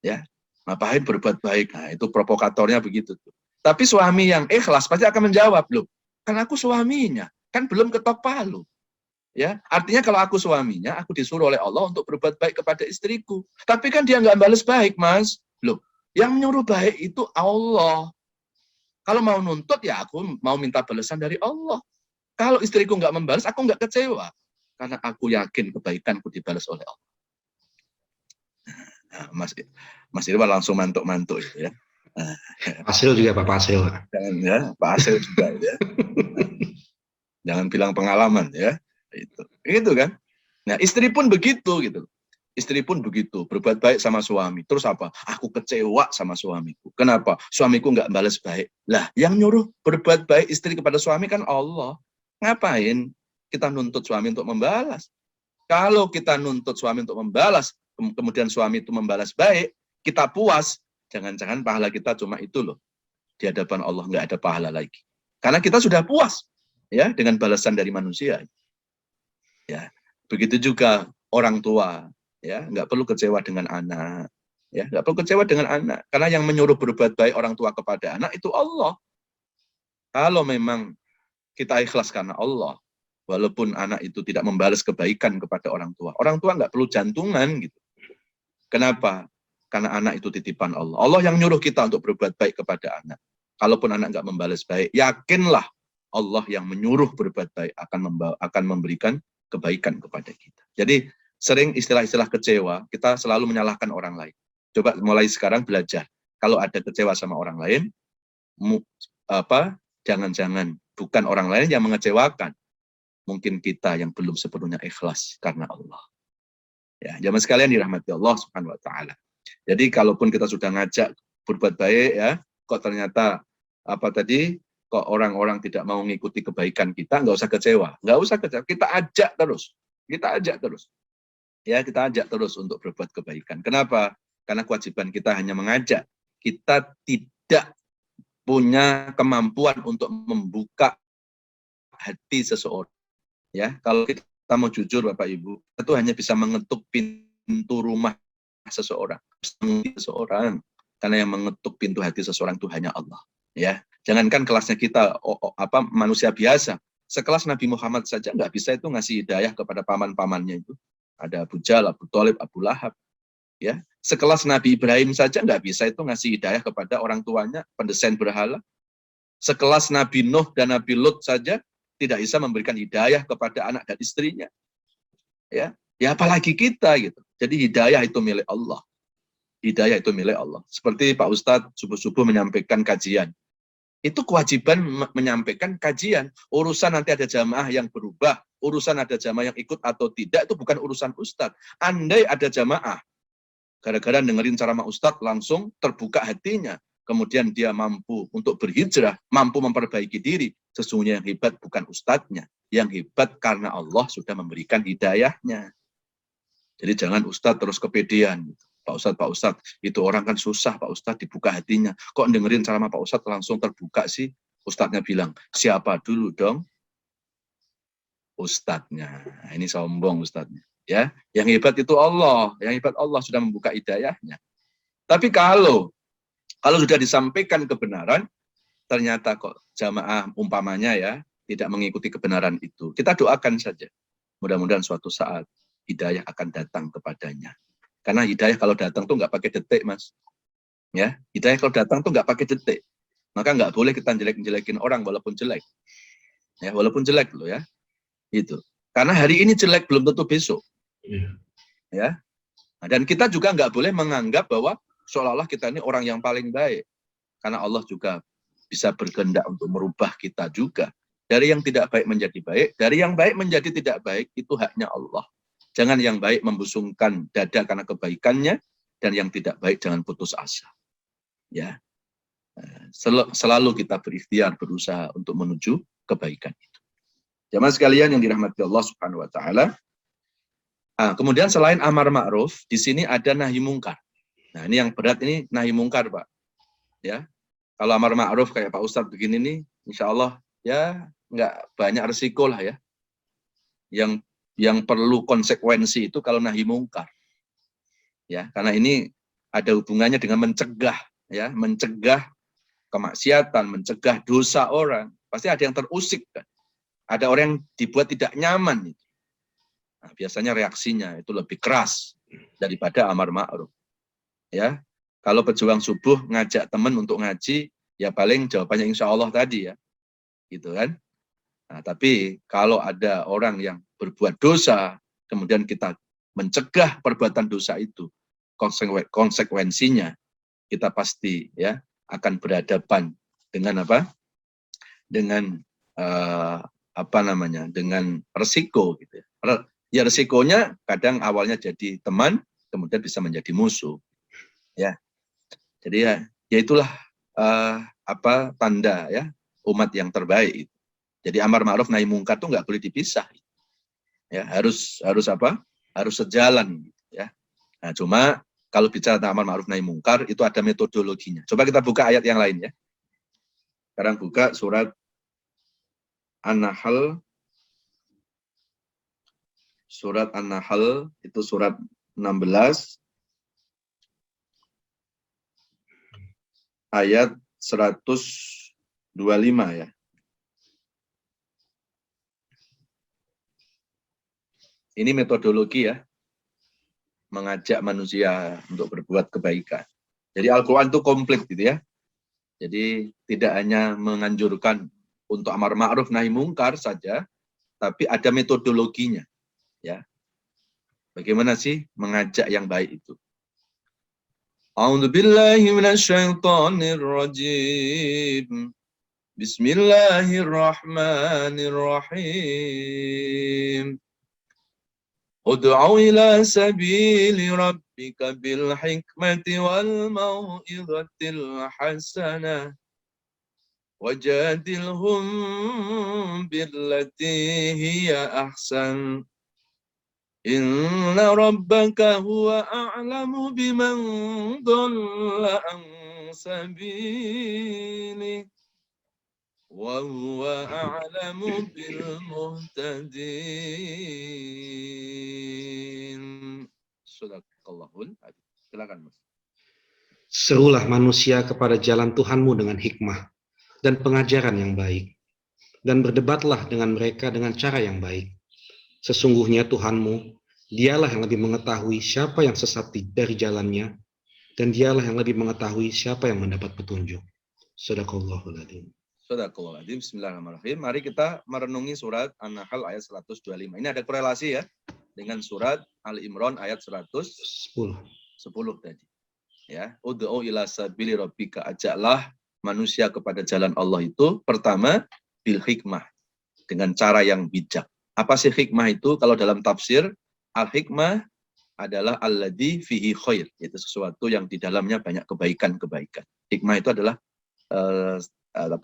Ya, ngapain berbuat baik? Nah, itu provokatornya begitu tuh. Tapi suami yang ikhlas pasti akan menjawab, loh, kan aku suaminya, kan belum ketok palu. Ya, artinya kalau aku suaminya, aku disuruh oleh Allah untuk berbuat baik kepada istriku. Tapi kan dia nggak balas baik, Mas. Loh, yang menyuruh baik itu Allah. Kalau mau nuntut, ya aku mau minta balasan dari Allah. Kalau istriku nggak membalas, aku nggak kecewa. Karena aku yakin kebaikanku dibalas oleh Allah. Nah, Mas Irwan langsung mantuk-mantuk ya. Hasil juga Pak Hasil. Jangan ya, Pak Hasil juga ya. Jangan bilang pengalaman ya. Itu kan. Nah, istri pun begitu gitu. Istri pun begitu, berbuat baik sama suami. Terus apa? Aku kecewa sama suamiku. Kenapa? Suamiku nggak balas baik. Lah, yang nyuruh berbuat baik istri kepada suami kan Allah. Ngapain kita nuntut suami untuk membalas? Kalau kita nuntut suami untuk membalas, kemudian suami itu membalas baik, kita puas, jangan-jangan pahala kita cuma itu loh. Di hadapan Allah nggak ada pahala lagi. Karena kita sudah puas ya dengan balasan dari manusia. Ya, begitu juga orang tua. Ya, nggak perlu kecewa dengan anak. Ya, nggak perlu kecewa dengan anak. Karena yang menyuruh berbuat baik orang tua kepada anak itu Allah. Kalau memang kita ikhlas karena Allah, walaupun anak itu tidak membalas kebaikan kepada orang tua nggak perlu jantungan gitu. Kenapa? Karena anak itu titipan Allah. Allah yang nyuruh kita untuk berbuat baik kepada anak. Kalaupun anak nggak membalas baik, yakinlah Allah yang menyuruh berbuat baik akan memberikan kebaikan kepada kita. Jadi sering istilah-istilah kecewa, kita selalu menyalahkan orang lain. Coba mulai sekarang belajar. Kalau ada kecewa sama orang lain, jangan-jangan bukan orang lain yang mengecewakan. Mungkin kita yang belum sepenuhnya ikhlas karena Allah. Ya, jamaah sekalian dirahmati Allah Subhanahu wa taala. Jadi kalaupun kita sudah ngajak berbuat baik ya, kok ternyata kok orang-orang tidak mau mengikuti kebaikan kita, nggak usah kecewa. Nggak usah kecewa, kita ajak terus. Ya, kita ajak terus untuk berbuat kebaikan. Kenapa? Karena kewajiban kita hanya mengajak. Kita tidak punya kemampuan untuk membuka hati seseorang. Ya, kalau kita mau jujur Bapak Ibu, itu hanya bisa mengetuk pintu rumah seseorang. Karena yang mengetuk pintu hati seseorang itu hanya Allah. Ya, jangankan kelasnya kita manusia biasa. Sekelas Nabi Muhammad saja nggak bisa itu ngasih hidayah kepada paman-pamannya itu. Ada Abu Jahal, Abu Thalib, Abu Lahab. Ya, sekelas Nabi Ibrahim saja nggak bisa itu ngasih hidayah kepada orang tuanya, pendesain berhala. Sekelas Nabi Nuh dan Nabi Lut saja tidak bisa memberikan hidayah kepada anak dan istrinya. Ya apalagi kita gitu. Jadi hidayah itu milik Allah. Hidayah itu milik Allah. Seperti Pak Ustadz subuh-subuh menyampaikan kajian. Itu kewajiban menyampaikan kajian. Urusan nanti ada jamaah yang berubah, urusan ada jamaah yang ikut atau tidak, itu bukan urusan Ustadz. Andai ada jamaah, gara-gara dengerin ceramah Ustadz langsung terbuka hatinya, kemudian dia mampu untuk berhijrah, mampu memperbaiki diri, sesungguhnya yang hebat bukan Ustadznya, yang hebat karena Allah sudah memberikan hidayahnya. Jadi jangan Ustadz terus kepedean. Pak Ustadz, itu orang kan susah Pak Ustadz dibuka hatinya. Kok dengerin ceramah Pak Ustadz langsung terbuka sih? Ustadznya bilang, siapa dulu dong? Ustadznya. Ini sombong Ustadznya. Ya, yang hebat itu Allah. Yang hebat Allah sudah membuka hidayahnya. Tapi kalau sudah disampaikan kebenaran, ternyata kok jamaah umpamanya ya tidak mengikuti kebenaran itu, kita doakan saja. Mudah-mudahan suatu saat hidayah akan datang kepadanya. Karena hidayah kalau datang tuh nggak pakai detik, Mas. Ya, hidayah kalau datang tuh nggak pakai detik. Maka nggak boleh kita jelek-jelekin orang walaupun jelek. Ya, walaupun jelek loh ya. Itu. Karena hari ini jelek belum tentu besok. Ya. Nah, dan kita juga nggak boleh menganggap bahwa seolah-olah kita ini orang yang paling baik. Karena Allah juga bisa berkehendak untuk merubah kita juga. Dari yang tidak baik menjadi baik, dari yang baik menjadi tidak baik, itu haknya Allah. Jangan yang baik membusungkan dada karena kebaikannya, dan yang tidak baik jangan putus asa. Ya, selalu kita berikhtiar berusaha untuk menuju kebaikan itu. Jamaah sekalian yang dirahmati Allah Subhanahu Wa Taala. Kemudian selain amar ma'ruf, di sini ada nahi mungkar. Nah, ini yang berat ini nahi mungkar, Pak. Ya. Kalau amar ma'ruf kayak Pak Ustadz begini nih, insya Allah ya nggak banyak resiko lah ya. Yang perlu konsekuensi itu kalau nahi mungkar. Ya, karena ini ada hubungannya dengan mencegah, ya, mencegah kemaksiatan, mencegah dosa orang. Pasti ada yang terusik kan. Ada orang yang dibuat tidak nyaman. Nah, biasanya reaksinya itu lebih keras daripada amar ma'ruf. Ya, kalau pejuang subuh ngajak teman untuk ngaji, ya paling jawabannya insya Allah tadi ya, gitu kan. Nah, tapi kalau ada orang yang berbuat dosa, kemudian kita mencegah perbuatan dosa itu, konsekuensinya kita pasti ya akan berhadapan dengan apa? Dengan dengan resiko gitu ya. Ya resikonya kadang awalnya jadi teman, kemudian bisa menjadi musuh. Ya. Jadi ya itulah tanda ya umat yang terbaik. Jadi amar ma'ruf nahi mungkar itu nggak boleh dipisah. Ya, harus apa? Harus sejalan ya. Nah, cuma kalau bicara tentang amar ma'ruf nahi mungkar itu ada metodologinya. Coba kita buka ayat yang lain ya. Sekarang buka surat An-Nahl. Surat An-Nahl itu surat 16 ayat 125 ya. Ini metodologi ya, mengajak manusia untuk berbuat kebaikan. Jadi Al-Quran itu komplit gitu ya. Jadi tidak hanya menganjurkan untuk amar ma'ruf nahi mungkar saja, tapi ada metodologinya. Ya, bagaimana sih mengajak yang baik itu? A'udzu billahi minasyaitonir rajim. Bismillahirrahmanirrahim. Ud'u ila sabili rabbika bil hikmati wal mau'izatil hasanah wajadilhum billati hiya ahsan. Inna rabbaka huwa a'lamu biman dhalla an sabili wa huwa a'lamu bil muhtadin. Shadaqallahul adzim. Silakan, Mas. Serulah manusia kepada jalan Tuhanmu dengan hikmah dan pengajaran yang baik, dan berdebatlah dengan mereka dengan cara yang baik. Sesungguhnya Tuhanmu, dialah yang lebih mengetahui siapa yang sesat dari jalannya, dan dialah yang lebih mengetahui siapa yang mendapat petunjuk. Shadaqallahul adzim. Shadaqallahul adzim. Bismillahirrahmanirrahim. Mari kita merenungi surat An-Nahl ayat 125. Ini ada korelasi ya dengan surat Al-Imran ayat 110 tadi. Ya, ud'u ila sabili rabbika, ajaklah manusia kepada jalan Allah itu pertama bil hikmah, dengan cara yang bijak. Apa sih hikmah itu? Kalau dalam tafsir, al-hikmah adalah alladzi fihi khair, yaitu sesuatu yang di dalamnya banyak kebaikan-kebaikan. Hikmah itu adalah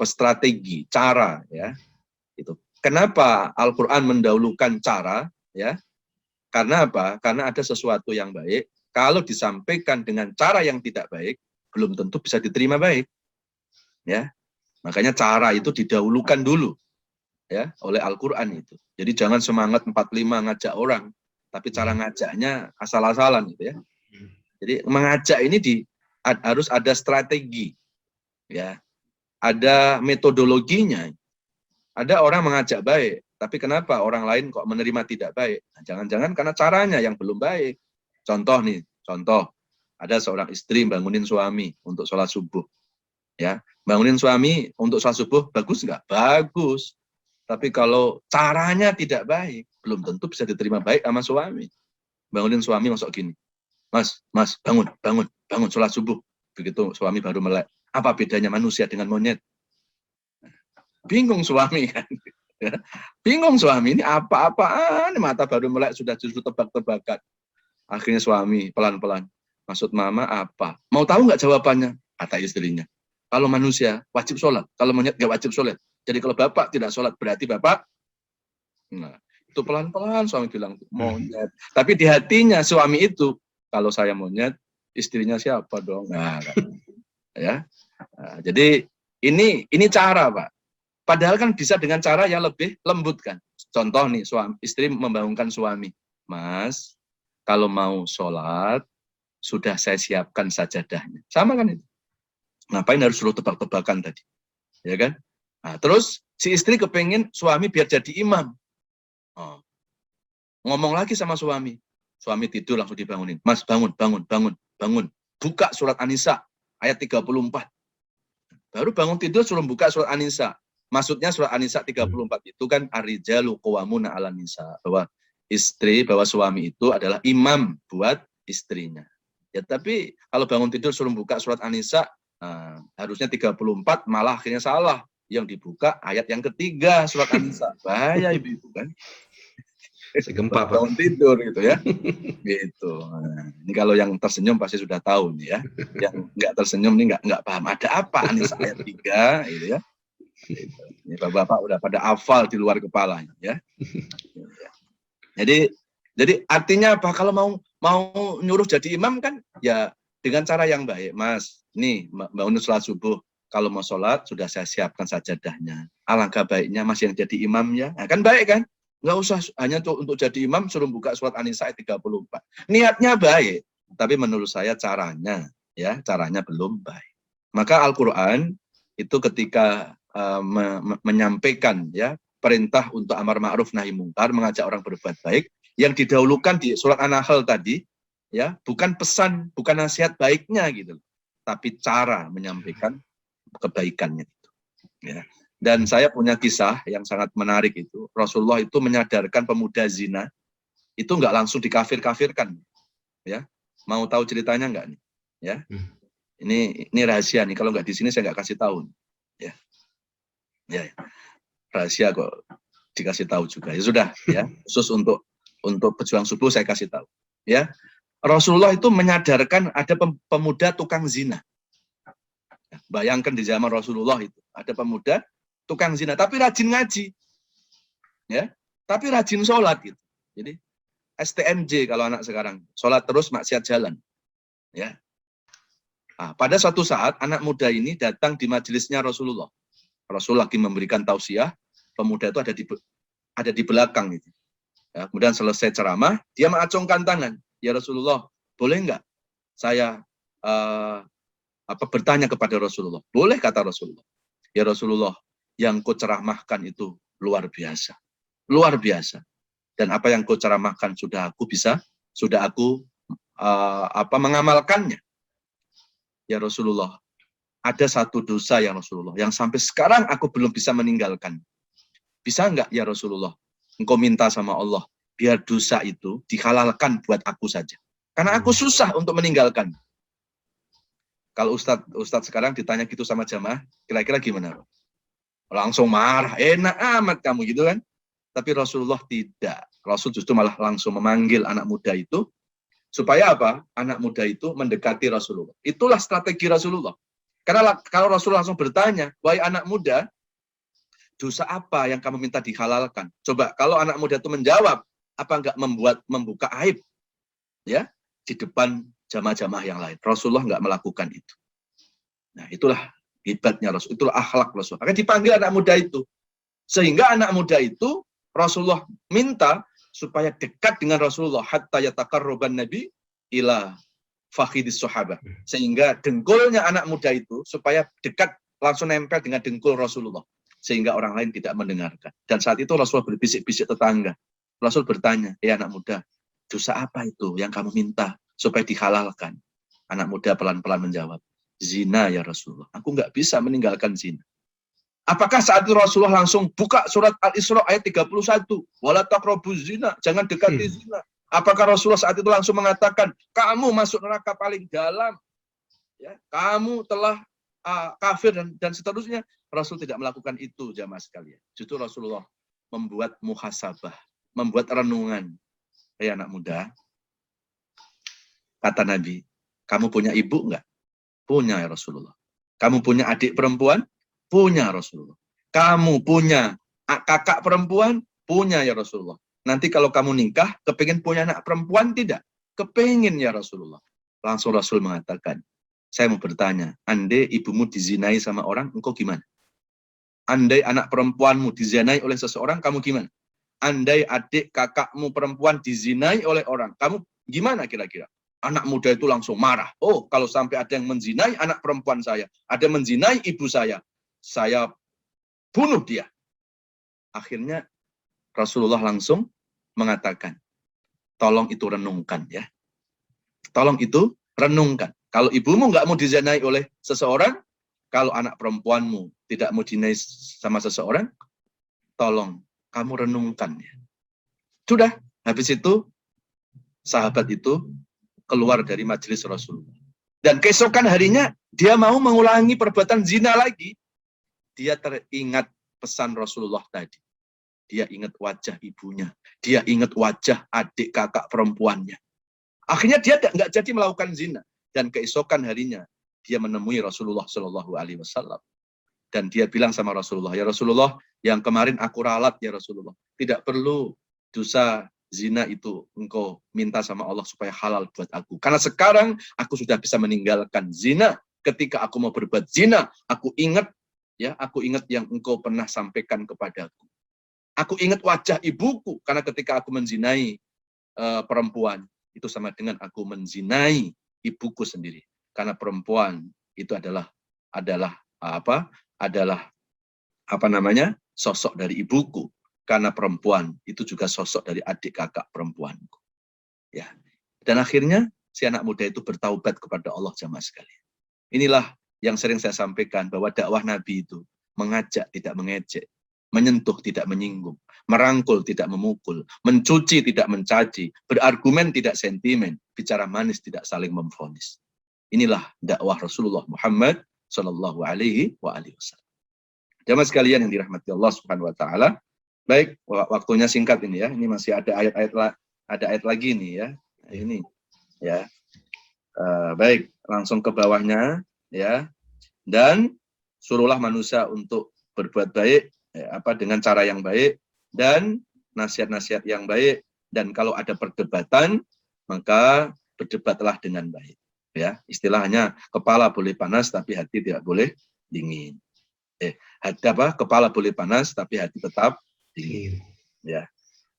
strategi, cara ya. Itu. Kenapa Al-Qur'an mendahulukan cara ya? Karena apa? Karena ada sesuatu yang baik, kalau disampaikan dengan cara yang tidak baik, belum tentu bisa diterima baik. Ya. Makanya cara itu didahulukan dulu ya oleh Al-Qur'an itu. Jadi jangan semangat 45 ngajak orang, tapi cara ngajaknya asal-asalan gitu ya. Jadi mengajak ini harus ada strategi. Ya. Ada metodologinya. Ada orang mengajak baik, tapi kenapa orang lain kok menerima tidak baik? Nah, jangan-jangan karena caranya yang belum baik. Contoh, ada seorang istri bangunin suami untuk sholat subuh. Ya, bangunin suami untuk sholat subuh bagus nggak? Bagus. Tapi kalau caranya tidak baik, belum tentu bisa diterima baik sama suami. Bangunin suami masuk gini, Mas, bangun sholat subuh. Begitu suami baru melek. Apa bedanya manusia dengan monyet? Bingung suami kan. Bingung suami, ini apa-apaan, mata baru melek sudah justru tebak-tebakan. Akhirnya suami pelan-pelan, maksud mama apa? Mau tahu nggak jawabannya? Kata istrinya. Kalau manusia wajib sholat, kalau monyet nggak wajib sholat. Jadi kalau bapak tidak sholat berarti bapak. Nah, itu pelan-pelan suami bilang monyet. Tapi di hatinya suami itu, kalau saya monyet istrinya siapa dong? Nah, kan. Ya. Nah, jadi ini cara, Pak. Padahal kan bisa dengan cara yang lebih lembut kan. Contoh nih, istri membangunkan suami, Mas, kalau mau sholat sudah saya siapkan sajadahnya. Sama kan itu? Ngapain harus suruh tebak-tebakan tadi? Ya kan? Nah, terus si istri kepengen suami biar jadi imam. Oh. Ngomong lagi sama suami. Suami tidur langsung dibangunin. Mas, bangun, bangun, bangun, bangun. Buka surat An-Nisa ayat 34. Baru bangun tidur suruh buka surat An-Nisa. Maksudnya surat An-Nisa 34 itu kan ar-rijalu qawwamuna 'alan nisa, bahwa bahwa suami itu adalah imam buat istrinya. Ya, tapi kalau bangun tidur suruh buka surat An-Nisa, harusnya 34, malah akhirnya salah. Yang dibuka ayat yang ketiga surat An-Nisa. Bahaya ibu-ibu kan. Segempa, Pak. Bangun tidur gitu ya. Gitu. Nah, ini kalau yang tersenyum pasti sudah tahu nih ya. Yang nggak tersenyum ini nggak paham ada apa An-Nisa ayat 3 gitu ya. Gitu. Ini Bapak-bapak udah pada hafal di luar kepalanya ya. Jadi artinya apa? Kalau mau nyuruh jadi imam kan ya dengan cara yang baik, Mas. Nih bangun sholat subuh, kalau mau sholat sudah saya siapkan sajadahnya. Alangkah baiknya Mas yang jadi imamnya. Nah, kan baik kan? Nggak usah hanya untuk jadi imam suruh buka surat An-Nisa ayat 34. Niatnya baik, tapi menurut saya caranya belum baik. Maka Al-Qur'an itu ketika menyampaikan ya perintah untuk amar ma'ruf nahi mungkar, mengajak orang berbuat baik, yang didahulukan di surat An-Nahl tadi ya, bukan pesan, bukan nasihat baiknya gitu, tapi cara menyampaikan kebaikannya itu. Ya. Dan saya punya kisah yang sangat menarik itu. Rasulullah itu menyadarkan pemuda zina, itu nggak langsung dikafir-kafirkan. Ya, mau tahu ceritanya nggak nih? Ya, ini rahasia nih. Kalau nggak di sini saya nggak kasih tahu. Ya, ya, rahasia kok dikasih tahu juga. Ya sudah, ya, khusus untuk pejuang subuh saya kasih tahu. Ya, Rasulullah itu menyadarkan ada pemuda tukang zina. Bayangkan di zaman Rasulullah itu ada pemuda tukang zina, tapi rajin ngaji, ya, tapi rajin sholat gitu. Jadi STMJ kalau anak sekarang, sholat terus maksiat jalan, ya. Nah, pada suatu saat anak muda ini datang di majelisnya Rasulullah. Rasul lagi memberikan tausiah, pemuda itu ada di belakang gitu. Ya, kemudian selesai ceramah, dia mengacungkan tangan, ya Rasulullah, boleh nggak saya bertanya kepada Rasulullah? Boleh, kata Rasulullah. Ya Rasulullah, yang kau ceramahkan itu luar biasa. Luar biasa. Dan apa yang kau ceramahkan sudah aku mengamalkannya. Ya Rasulullah, ada satu dosa ya Rasulullah, yang sampai sekarang aku belum bisa meninggalkan. Bisa enggak ya Rasulullah, engkau minta sama Allah, biar dosa itu dihalalkan buat aku saja. Karena aku susah untuk meninggalkan. Kalau Ustadz sekarang ditanya gitu sama jamaah, kira-kira gimana? Langsung marah, enak amat kamu gitu kan. Tapi Rasulullah tidak. Rasul justru malah langsung memanggil anak muda itu, supaya apa? Anak muda itu mendekati Rasulullah. Itulah strategi Rasulullah. Karena kalau Rasulullah langsung bertanya, wahai anak muda, dosa apa yang kamu minta dihalalkan? Coba kalau anak muda itu menjawab, apa enggak membuka aib ya di depan jamaah-jamaah yang lain? Rasulullah enggak melakukan itu. Nah, itulah hebatnya Rasul, itulah akhlak Rasul. Akan dipanggil anak muda itu. Sehingga anak muda itu Rasulullah minta supaya dekat dengan Rasulullah, hatta yataqarraban nabi ila fakhidis sahabah. Sehingga dengkulnya anak muda itu supaya dekat, langsung nempel dengan dengkul Rasulullah. Sehingga orang lain tidak mendengarkan. Dan saat itu Rasulullah berbisik-bisik tetangga. Rasul bertanya, anak muda, dosa apa itu yang kamu minta supaya dihalalkan? Anak muda pelan-pelan menjawab, zina ya Rasulullah. Aku nggak bisa meninggalkan zina. Apakah saat itu Rasulullah langsung buka surat Al-Isra ayat 31, wala taqrabuz zina, jangan dekati zina. Apakah Rasulullah saat itu langsung mengatakan, kamu masuk neraka paling dalam, ya, kamu telah kafir dan seterusnya? Rasul tidak melakukan itu, jamaah sekalian. Justru Rasulullah membuat muhasabah, membuat renungan. Anak muda, kata Nabi, kamu punya ibu enggak? Punya ya Rasulullah. Kamu punya adik perempuan? Punya Rasulullah. Kamu punya kakak perempuan? Punya ya Rasulullah. Nanti kalau kamu nikah, kepingin punya anak perempuan tidak? Kepingin ya Rasulullah. Langsung Rasul mengatakan, saya mau bertanya, andai ibumu dizinai sama orang, engkau gimana? Andai anak perempuanmu dizinai oleh seseorang, kamu gimana? Andai adik kakakmu perempuan dizinai oleh orang, kamu gimana kira-kira? Anak muda itu langsung marah. Oh, kalau sampai ada yang menzinai anak perempuan saya, ada yang menzinai ibu saya bunuh dia. Akhirnya Rasulullah langsung mengatakan, tolong itu renungkan ya. Tolong itu renungkan. Kalau ibumu nggak mau dizinai oleh seseorang, kalau anak perempuanmu tidak mau dizinai sama seseorang, tolong kamu renungkan ya. Sudah, habis itu sahabat itu keluar dari majelis Rasulullah. Dan keesokan harinya dia mau mengulangi perbuatan zina lagi. Dia teringat pesan Rasulullah tadi. Dia ingat wajah ibunya. Dia ingat wajah adik kakak perempuannya. Akhirnya dia nggak jadi melakukan zina. Dan keesokan harinya dia menemui Rasulullah Shallallahu Alaihi Wasallam. Dan dia bilang sama Rasulullah, ya Rasulullah, yang kemarin aku ralat ya Rasulullah. Tidak perlu dosa zina itu engkau minta sama Allah supaya halal buat aku. Karena sekarang aku sudah bisa meninggalkan zina. Ketika aku mau berbuat zina, aku ingat yang engkau pernah sampaikan kepadaku. Aku ingat wajah ibuku, karena ketika aku menzinai perempuan, itu sama dengan aku menzinai ibuku sendiri. Karena perempuan itu adalah sosok dari ibuku. Karena perempuan itu juga sosok dari adik kakak perempuanku. Ya. Dan akhirnya si anak muda itu bertaubat kepada Allah jamaah sekalian. Inilah yang sering saya sampaikan, bahwa dakwah Nabi itu mengajak tidak mengejek, menyentuh tidak menyinggung, merangkul tidak memukul, mencuci tidak mencaci, berargumen tidak sentimen, bicara manis tidak saling memvonis. Inilah dakwah Rasulullah Muhammad Shallallahu Alaihi Wasallam. Jamaah sekalian yang dirahmati Allah Subhanahu Wa Taala. Baik, waktunya singkat ini ya. Ini masih ada ayat lagi nih ya. Ini ya. Baik, langsung ke bawahnya ya. Dan suruhlah manusia untuk berbuat baik dengan cara yang baik dan nasihat-nasihat yang baik, dan kalau ada perdebatan maka berdebatlah dengan baik. Ya, istilahnya kepala boleh panas tapi hati tidak boleh dingin. Kepala boleh panas tapi hati tetap dingin. Ya.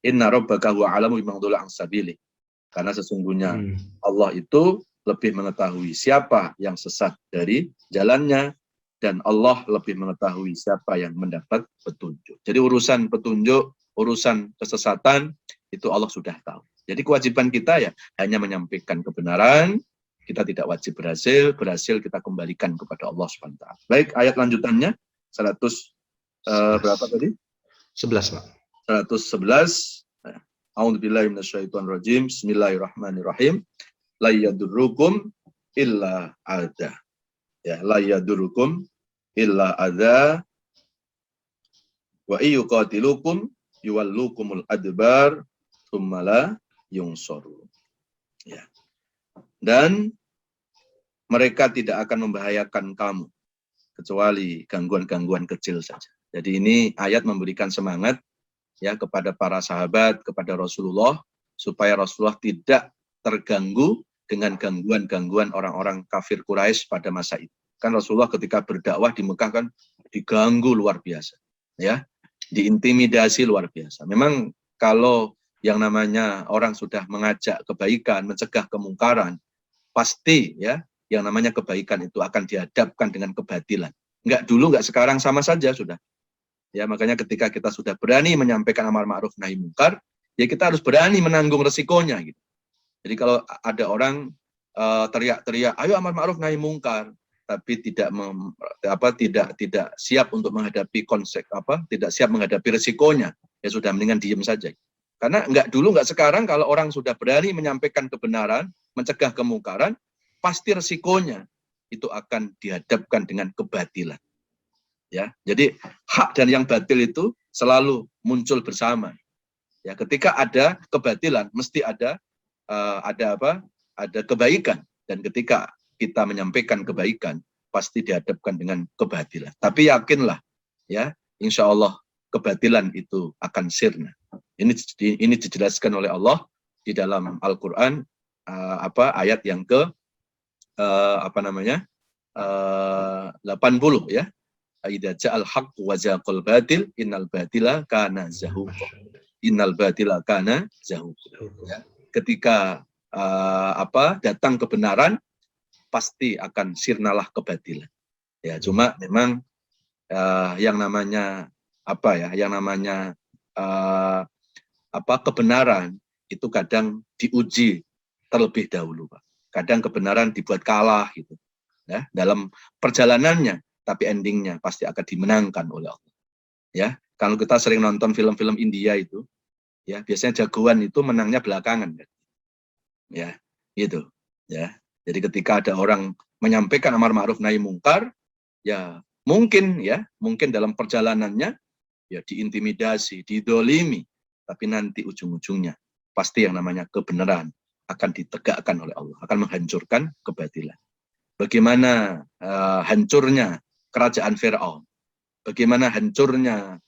Inna rabbaka huwa a'lamu biman dhalla an sabili. Karena sesungguhnya Allah itu lebih mengetahui siapa yang sesat dari jalannya, dan Allah lebih mengetahui siapa yang mendapat petunjuk. Jadi urusan petunjuk, urusan kesesatan itu Allah sudah tahu. Jadi kewajiban kita ya hanya menyampaikan kebenaran. Kita tidak wajib berhasil kita kembalikan kepada Allah SWT. Baik, ayat lanjutannya 100 berapa tadi? 11, Pak. 111. A'udzubillahi minasyaitonir rajim. Bismillahirrahmanirrahim. La yadurrukum illa adza. Ya, la yadurrukum illa adza wa yuqatilukum yuwallukumul adbar tsumma la yunsaru. Ya. Dan mereka tidak akan membahayakan kamu kecuali gangguan-gangguan kecil saja. Jadi ini ayat memberikan semangat ya kepada para sahabat, kepada Rasulullah, supaya Rasulullah tidak terganggu dengan gangguan-gangguan orang-orang kafir Quraisy pada masa itu. Kan Rasulullah ketika berdakwah di Mekah kan diganggu luar biasa, ya, diintimidasi luar biasa. Memang kalau yang namanya orang sudah mengajak kebaikan, mencegah kemungkaran, pasti ya yang namanya kebaikan itu akan dihadapkan dengan kebatilan. Enggak dulu, enggak sekarang, sama saja sudah. Ya, makanya ketika kita sudah berani menyampaikan amar ma'ruf nahi mungkar, ya kita harus berani menanggung resikonya gitu. Jadi kalau ada orang teriak-teriak, ayo amar ma'ruf nahi mungkar, tapi tidak siap untuk menghadapi tidak siap menghadapi resikonya, ya sudah mendingan diem saja. Karena enggak dulu, enggak sekarang, kalau orang sudah berani menyampaikan kebenaran, mencegah kemungkaran, pasti resikonya itu akan dihadapkan dengan kebatilan. Ya, jadi hak dan yang batil itu selalu muncul bersama. Ya, ketika ada kebatilan, mesti ada kebaikan, dan ketika kita menyampaikan kebaikan, pasti dihadapkan dengan kebatilan. Tapi yakinlah, ya, insya Allah kebatilan itu akan sirna. Ini dijelaskan oleh Allah di dalam Al-Quran ayat yang apa namanya? 80 ya. Idza ja'al haqq wa zaqal batil innal batila kana zahuqa. Innal batila kana zahuqa. Ya. Ketika datang kebenaran pasti akan sirnalah kebatilan. Ya, cuma memang yang namanya kebenaran itu kadang diuji terlebih dahulu, Pak. Kadang kebenaran dibuat kalah gitu. Ya, dalam perjalanannya, tapi endingnya pasti akan dimenangkan oleh Allah. Ya, kalau kita sering nonton film-film India itu, ya biasanya jagoan itu menangnya belakangan, kan? Ya, gitu. Ya, jadi ketika ada orang menyampaikan amar ma'ruf nahi mungkar, ya mungkin dalam perjalanannya ya diintimidasi, didolimi, tapi nanti ujung-ujungnya pasti yang namanya kebenaran akan ditegakkan oleh Allah, akan menghancurkan kebatilan. Bagaimana hancurnya kerajaan Firaun, bagaimana hancurnya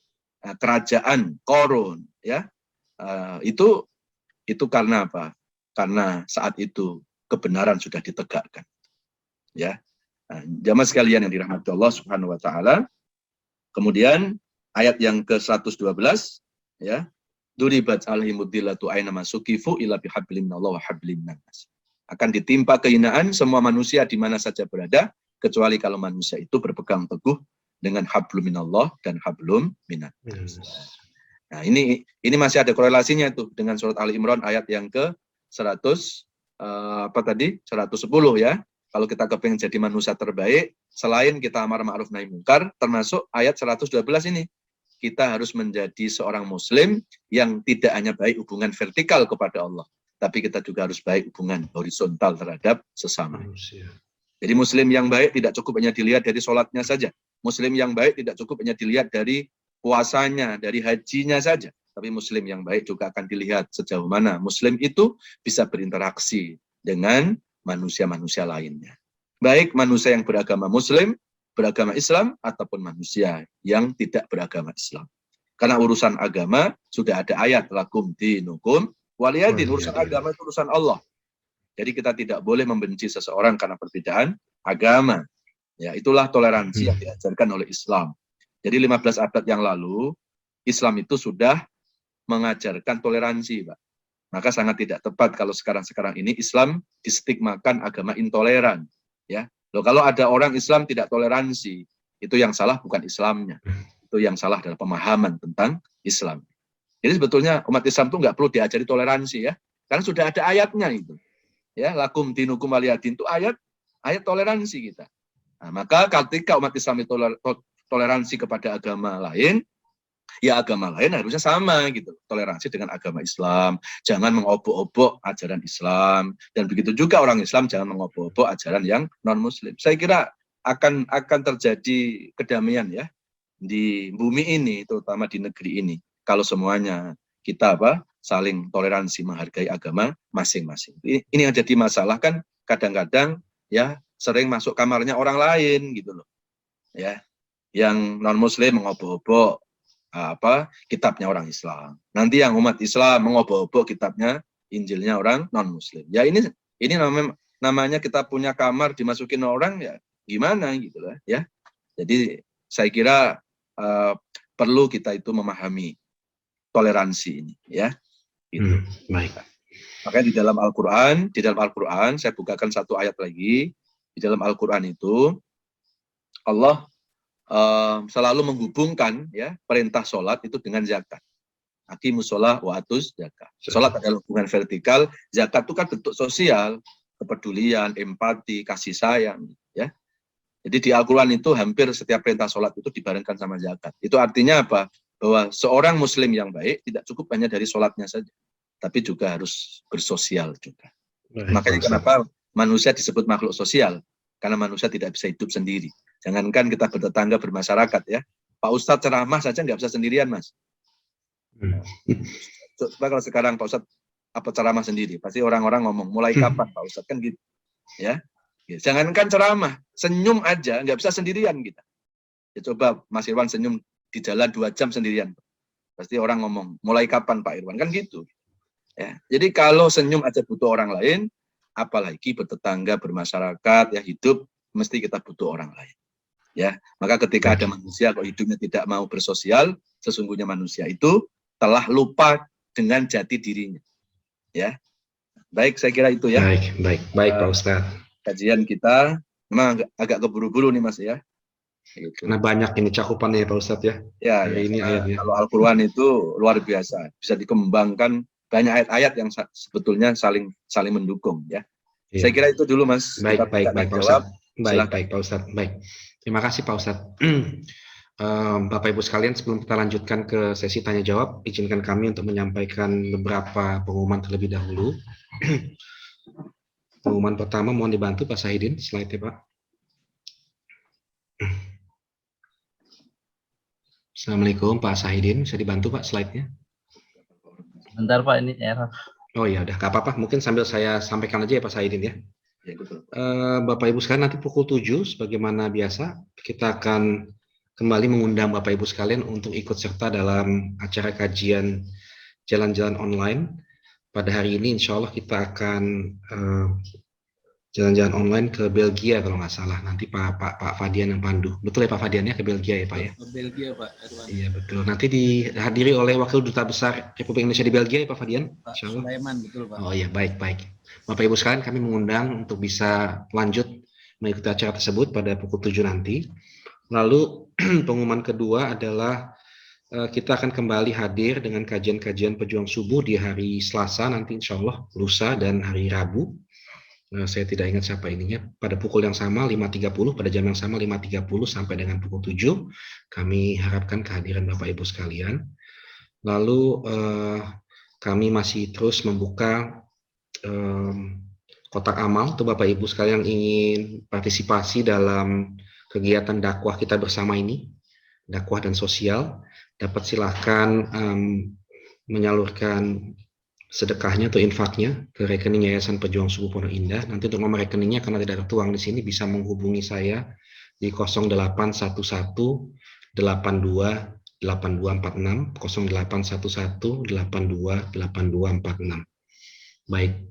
kerajaan Korun, ya itu karena apa? Karena saat itu kebenaran sudah ditegakkan, ya. Nah, jamaah sekalian yang dirahmati Allah Subhanahu Wa Taala. Kemudian ayat yang ke-112, ya, duribat alhimudillatu aina masukifu ila bihablin minallah wa hablin nas. Akan ditimpa kehinaan semua manusia di mana saja berada, kecuali kalau manusia itu berpegang teguh dengan hablum minallah dan hablum minan nas. Nah, ini masih ada korelasinya tuh dengan surat Ali Imran ayat yang ke 110 ya. Kalau kita kepingin jadi manusia terbaik, selain kita amar ma'ruf nahi mungkar, termasuk ayat 112 ini. Kita harus menjadi seorang muslim yang tidak hanya baik hubungan vertikal kepada Allah, tapi kita juga harus baik hubungan horizontal terhadap sesama manusia. Jadi muslim yang baik tidak cukup hanya dilihat dari sholatnya saja. Muslim yang baik tidak cukup hanya dilihat dari puasanya, dari hajinya saja. Tapi muslim yang baik juga akan dilihat sejauh mana muslim itu bisa berinteraksi dengan manusia-manusia lainnya. Baik manusia yang beragama muslim, beragama Islam, ataupun manusia yang tidak beragama Islam. Karena urusan agama sudah ada ayat lakum dinukum waliyadin. Urusan agama itu urusan Allah. Jadi kita tidak boleh membenci seseorang karena perbedaan agama. Ya, itulah toleransi yang diajarkan oleh Islam. Jadi 15 abad yang lalu Islam itu sudah mengajarkan toleransi, Pak. Maka sangat tidak tepat kalau sekarang ini Islam distigmakan agama intoleran, ya. Loh, kalau ada orang Islam tidak toleransi, itu yang salah bukan Islamnya. Itu yang salah adalah pemahaman tentang Islam. Jadi sebetulnya umat Islam itu nggak perlu diajari toleransi, ya. Karena sudah ada ayatnya itu. Ya, lakum dinukum waliyadin itu ayat toleransi kita. Nah, maka ketika umat Islam itu toleransi kepada agama lain, ya agama lain harusnya sama gitu, toleransi dengan agama Islam, jangan mengobok-obok ajaran Islam, dan begitu juga orang Islam jangan mengobok-obok ajaran yang non Muslim. Saya kira akan terjadi kedamaian ya di bumi ini, terutama di negeri ini, kalau semuanya kita saling toleransi menghargai agama masing-masing. Ini yang jadi masalah kan kadang-kadang ya sering masuk kamarnya orang lain gitu loh, ya, yang non Muslim mengobok-obok kitabnya orang Islam. Nanti yang umat Islam mengobok-obok kitabnya, Injilnya orang non-Muslim. Ya ini namanya kita punya kamar dimasukin orang, ya gimana gitu lah ya. Jadi saya kira perlu kita itu memahami toleransi ini ya. Gitu. Baik. Makanya di dalam Al-Quran saya bukakan satu ayat lagi. Di dalam Al-Quran itu Allah selalu menghubungkan ya perintah sholat itu dengan zakat. Aqimus sholah wa atuz zakat. Sholat adalah hubungan vertikal, zakat itu kan bentuk sosial, kepedulian, empati, kasih sayang, ya. Jadi di Al-Quran itu hampir setiap perintah sholat itu dibarengkan sama zakat. Itu artinya apa? Bahwa seorang Muslim yang baik tidak cukup hanya dari sholatnya saja, tapi juga harus bersosial juga. Makanya kenapa manusia disebut makhluk sosial? Karena manusia tidak bisa hidup sendiri. Jangankan kita bertetangga bermasyarakat ya. Pak Ustadz ceramah saja nggak bisa sendirian, Mas. Coba kalau sekarang Pak Ustadz ceramah sendiri, pasti orang-orang ngomong, mulai kapan Pak Ustadz, kan gitu. Ya. Jangankan ceramah, senyum aja nggak bisa sendirian kita. Ya, coba Mas Irwan senyum di jalan 2 jam sendirian. Pasti orang ngomong, mulai kapan Pak Irwan, kan gitu. Ya. Jadi kalau senyum aja butuh orang lain, apalagi bertetangga, bermasyarakat, ya hidup mesti kita butuh orang lain. Ya, maka ketika ada manusia kok hidupnya tidak mau bersosial, sesungguhnya manusia itu telah lupa dengan jati dirinya. Ya, baik, saya kira itu ya. Baik Pak Ustadz. Kajian kita memang agak keburu-buru nih Mas ya. Gitu. Karena banyak ini cakupannya ya Pak Ustadz ya. Ya, ini ayatnya. Kalau Al-Quran itu luar biasa, bisa dikembangkan banyak ayat-ayat yang sebetulnya saling mendukung ya. Saya kira itu dulu Mas. Baik Pak Ustadz. Baik Pak Ustadz. Baik. Terima kasih Pak Ustadz. Bapak Ibu sekalian, sebelum kita lanjutkan ke sesi tanya jawab, izinkan kami untuk menyampaikan beberapa pengumuman terlebih dahulu. Pengumuman pertama, mohon dibantu Pak Sahidin, slide-nya Pak. Assalamualaikum Pak Sahidin, bisa dibantu Pak slide-nya? Bentar Pak, ini error. Oh ya, udah, nggak apa-apa. Mungkin sambil saya sampaikan aja ya Pak Sahidin ya. Bapak Ibu sekalian, nanti pukul 7 sebagaimana biasa kita akan kembali mengundang Bapak Ibu sekalian untuk ikut serta dalam acara kajian jalan-jalan online. Pada hari ini insya Allah kita akan jalan-jalan online ke Belgia kalau nggak salah. Nanti Pak Fadian yang pandu. Betul ya Pak Fadian ya, ke Belgia ya Pak ya? Ke Belgia Pak. Iya betul. Nanti dihadiri oleh Wakil Duta Besar Republik Indonesia di Belgia ya Pak Fadian? Pak Sulaiman, betul Pak. Oh iya, baik. Bapak Ibu sekalian, kami mengundang untuk bisa lanjut mengikuti acara tersebut pada pukul 7 nanti. Lalu pengumuman kedua adalah kita akan kembali hadir dengan kajian-kajian pejuang subuh di hari Selasa nanti insya Allah, lusa dan hari Rabu. Saya tidak ingat siapa ininya, pada pukul yang sama 5.30, pada jam yang sama 5.30 sampai dengan pukul 7, kami harapkan kehadiran Bapak Ibu sekalian. Lalu kami masih terus membuka kotak amal untuk Bapak Ibu sekalian yang ingin partisipasi dalam kegiatan dakwah kita bersama ini, dakwah dan sosial, dapat silahkan menyalurkan sedekahnya atau infaknya ke rekening Yayasan Pejuang Subuh Pondok Indah. Nanti untuk nomor rekeningnya karena tidak tertuang di sini bisa menghubungi saya di 0811 82 8246 0811 82 8246. Baik.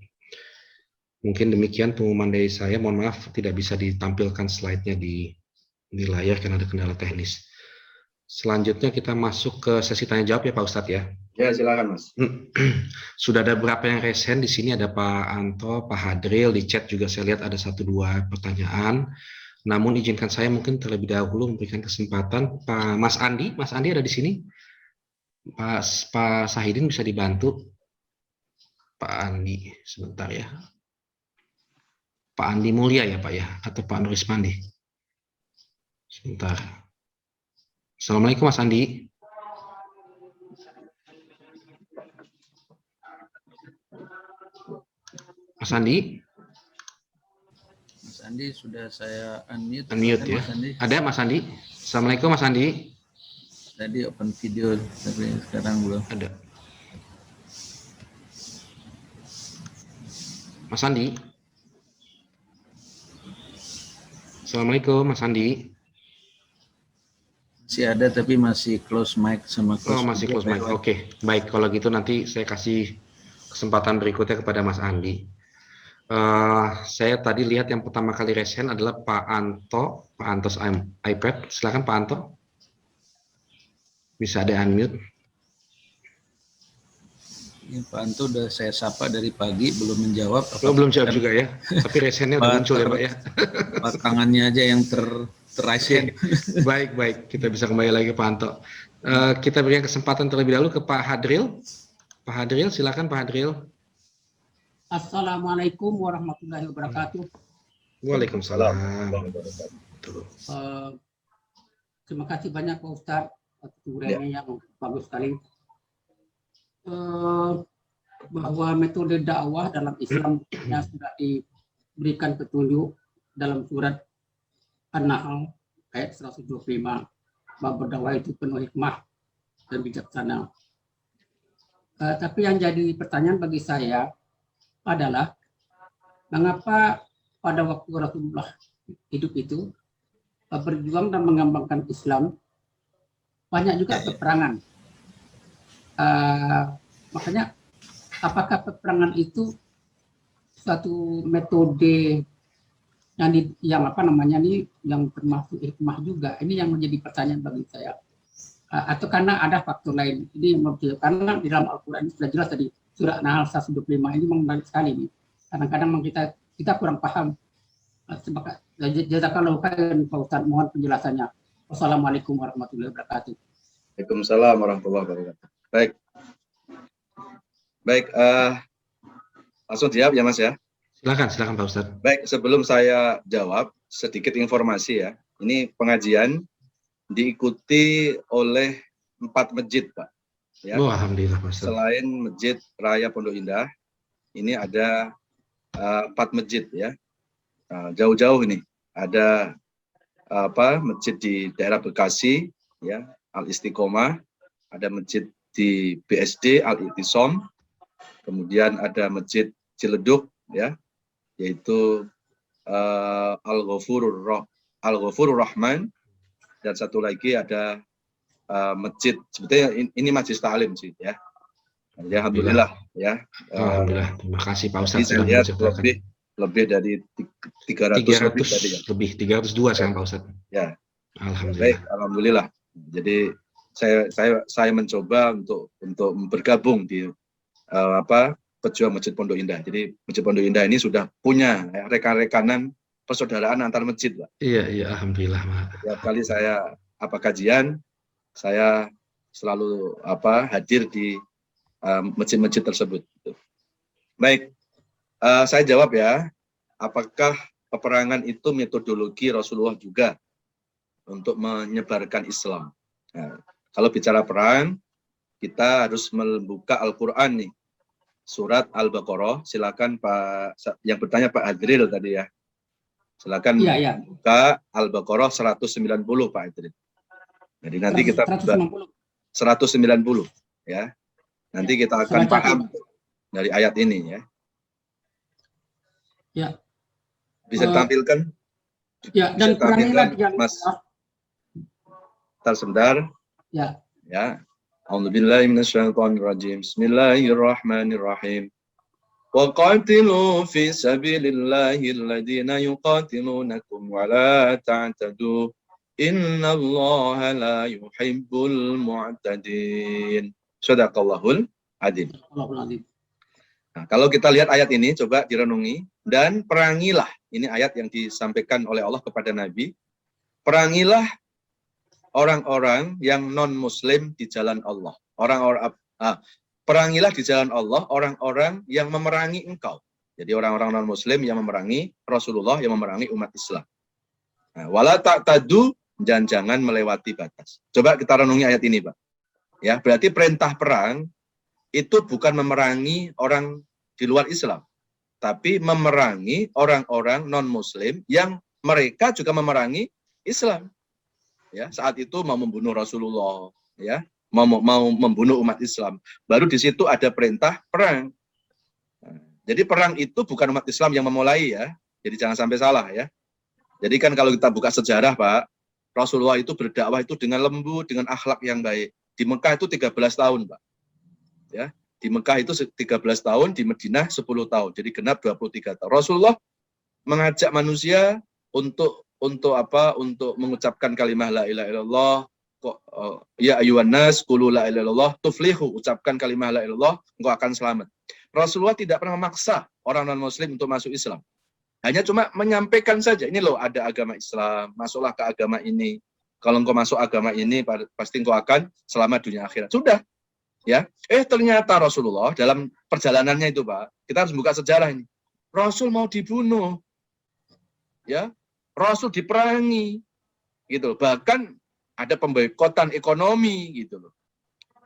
Mungkin demikian pengumuman dari saya. Mohon maaf tidak bisa ditampilkan slide-nya di layar karena ada kendala teknis. Selanjutnya kita masuk ke sesi tanya jawab ya Pak Ustadz ya. Ya silakan Mas. Sudah ada beberapa yang resen di sini, ada Pak Anto, Pak Hadril, di chat juga saya lihat ada 1-2 pertanyaan. Namun izinkan saya mungkin terlebih dahulu memberikan kesempatan Pak Mas Andi ada di sini. Pak Sahidin bisa dibantu. Pak Andi sebentar ya. Pak Andi Mulia ya Pak ya, atau Pak Nurismandi. Sebentar. Assalamualaikum Mas Andi. Mas Andi? Mas Andi sudah saya unmute. Unmute ya. Mas Andi. Ada Mas Andi? Assalamualaikum Mas Andi. Tadi open video tapi sekarang belum. Ada. Mas Andi. Assalamualaikum Mas Andi. Masih ada tapi masih close mic sama close. Oh masih close mic. Oke. Baik kalau gitu nanti saya kasih kesempatan berikutnya kepada Mas Andi. Saya tadi lihat yang pertama kali resen adalah Pak Anto, Pak Antos iPad. Silakan Pak Anto. Bisa ada unmute. Ya, Pak Anto udah saya sapa dari pagi belum menjawab. Belum jawab juga ya. Tapi resennya udah muncul ya Pak ya. Tangannya aja yang terresen. Baik. Kita bisa kembali lagi Pak Anto. Kita berikan kesempatan terlebih dahulu ke Pak Hadril. Pak Hadril, silakan Pak Hadril. Assalamualaikum warahmatullahi wabarakatuh. Waalaikumsalam. Terima kasih banyak Pak Ustadz atas uraiannya yang bagus sekali. Bahwa metode dakwah dalam Islam yang sudah diberikan petunjuk dalam surat An-Nahl ayat 125 bahwa berdakwah itu penuh hikmah dan bijaksana. Tapi yang jadi pertanyaan bagi saya adalah mengapa pada waktu Rasulullah hidup itu berjuang dan mengembangkan Islam banyak juga peperangan. Makanya apakah peperangan itu satu metode yang apa namanya nih, yang termasuk hikmah juga. Ini yang menjadi pertanyaan bagi saya. Atau karena ada faktor lain. Ini karena di dalam Al-Quran sudah jelas tadi surah An-Nahl 125 ini menarik sekali nih. Kadang-kadang kita kurang paham. Jazakallahu khairan Pak Ustaz, mohon penjelasannya. Wassalamualaikum warahmatullahi wabarakatuh. Waalaikumsalam warahmatullahi wabarakatuh. Baik, langsung jawab ya Mas ya. Silakan Pak Ustadz. Baik, sebelum saya jawab, sedikit informasi ya. Ini pengajian diikuti oleh 4 masjid, Pak. Ya. Oh, alhamdulillah Pak Ustadz. Selain Masjid Raya Pondok Indah, ini ada 4 masjid ya. Jauh-jauh ini ada masjid di daerah Bekasi ya, Al Istiqomah, ada masjid di BSD Al Itisam, kemudian ada masjid Ciledug ya, yaitu Al-Ghafurur Rahman, dan satu lagi ada masjid, sebetulnya ini Majlis Ta'lim sih ya. Ya, alhamdulillah ya. Alhamdulillah, terima kasih Pak Ustadz sudah menceritakan. Lebih dari 300 lebih 302 sekarang Pak Ustadz. Ya. Alhamdulillah. Baik, alhamdulillah. Jadi saya mencoba untuk bergabung di pejuang Masjid Pondok Indah. Jadi Masjid Pondok Indah ini sudah punya rekan-rekanan persaudaraan antar masjid, Pak. Iya, alhamdulillah, Pak. Setiap kali saya kajian, saya selalu hadir di masjid-masjid tersebut. Baik, saya jawab ya. Apakah peperangan itu metodologi Rasulullah juga untuk menyebarkan Islam? Nah, kalau bicara perang, kita harus membuka Al-Quran nih. Surat Al-Baqarah, silakan Pak, yang bertanya Pak Adril tadi ya. Silakan buka Al-Baqarah 190 Pak Adril. Jadi nanti kita 190 ya. Nanti kita akan paham dari ayat ini ya. Ya. Bisa ditampilkan? Ya, dan tampilkan, Mas. Sebentar. Ya. Ya. A'udzubillahi minasyaitonirrajim. Bismillahirrahmanirrahim. Wa qatilu fi sabilillahi alladziina yuqatilunakum wa la ta'tadu. Innallaha la yuhibbul mu'tadin. Shadaqallahul adzim. Nah, kalau kita lihat ayat ini, coba direnungi. Dan perangilah, ini ayat yang disampaikan oleh Allah kepada Nabi. Perangilah orang-orang yang non-muslim di jalan Allah. Perangilah di jalan Allah orang-orang yang memerangi engkau. Jadi orang-orang non-muslim yang memerangi Rasulullah, yang memerangi umat Islam. Nah, wala ta'tadu, dan jangan melewati batas. Coba kita renungi ayat ini, Pak. Ya, berarti perintah perang itu bukan memerangi orang di luar Islam, tapi memerangi orang-orang non-muslim yang mereka juga memerangi Islam. Ya, saat itu mau membunuh Rasulullah, ya, mau membunuh umat Islam. Baru di situ ada perintah perang. Nah, jadi perang itu bukan umat Islam yang memulai ya. Jadi jangan sampai salah ya. Jadi kan kalau kita buka sejarah, Pak, Rasulullah itu berdakwah itu dengan lembut, dengan akhlak yang baik. Di Mekah itu 13 tahun, Pak. Ya, di Mekah itu 13 tahun, di Madinah 10 tahun. Jadi genap 23 tahun. Rasulullah mengajak manusia untuk mengucapkan kalimah la ilaha illallah. Ya ayyuhan nas qulu la ilaha illallah tuflihu, ucapkan kalimah la ilaha illallah, engkau akan selamat. Rasulullah tidak pernah memaksa orang non-muslim untuk masuk Islam. Hanya cuma menyampaikan saja, ini loh ada agama Islam, masuklah ke agama ini. Kalau engkau masuk agama ini, pasti engkau akan selamat dunia akhirat. Sudah. Ya, ternyata Rasulullah dalam perjalanannya itu, Pak, kita harus buka sejarah ini. Rasul mau dibunuh. Ya, Rasul diperangi. Gitu. Bahkan ada pemboikotan ekonomi gitu loh.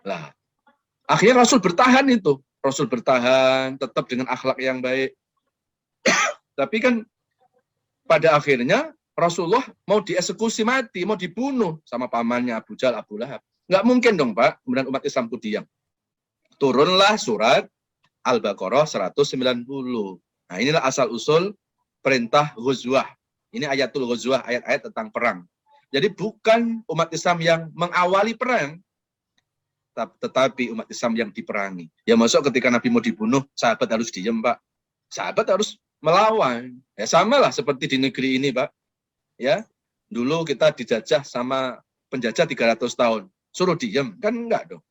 Lah, akhirnya Rasul bertahan itu. Rasul bertahan tetap dengan akhlak yang baik. Tapi kan pada akhirnya Rasulullah mau dieksekusi mati, mau dibunuh sama pamannya Abu Jahal, Abu Lahab. Nggak mungkin dong, Pak, kemudian umat Islam itu diam. Turunlah surat Al-Baqarah 190. Nah, inilah asal-usul perintah ghuzwah. Ini ayatul ghuzwah, ayat-ayat tentang perang. Jadi bukan umat Islam yang mengawali perang, tetapi umat Islam yang diperangi. Ya masuk ketika Nabi mau dibunuh, sahabat harus diam, Pak. sahabat harus melawan. Ya sama lah seperti di negeri ini, Pak. Ya, dulu kita dijajah sama penjajah 300 tahun. Suruh diem, kan enggak dong.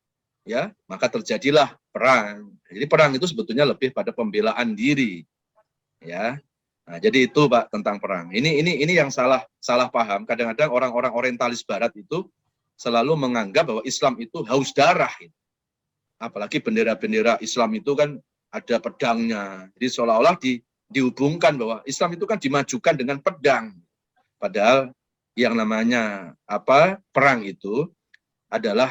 Ya, maka terjadilah perang. Jadi perang itu sebetulnya lebih pada pembelaan diri. Ya. Nah, jadi itu Pak tentang perang. Ini yang salah paham. Kadang-kadang orang-orang orientalis barat itu selalu menganggap bahwa Islam itu haus darah. Apalagi bendera-bendera Islam itu kan ada pedangnya. Jadi seolah-olah dihubungkan bahwa Islam itu kan dimajukan dengan pedang. Padahal yang namanya perang itu adalah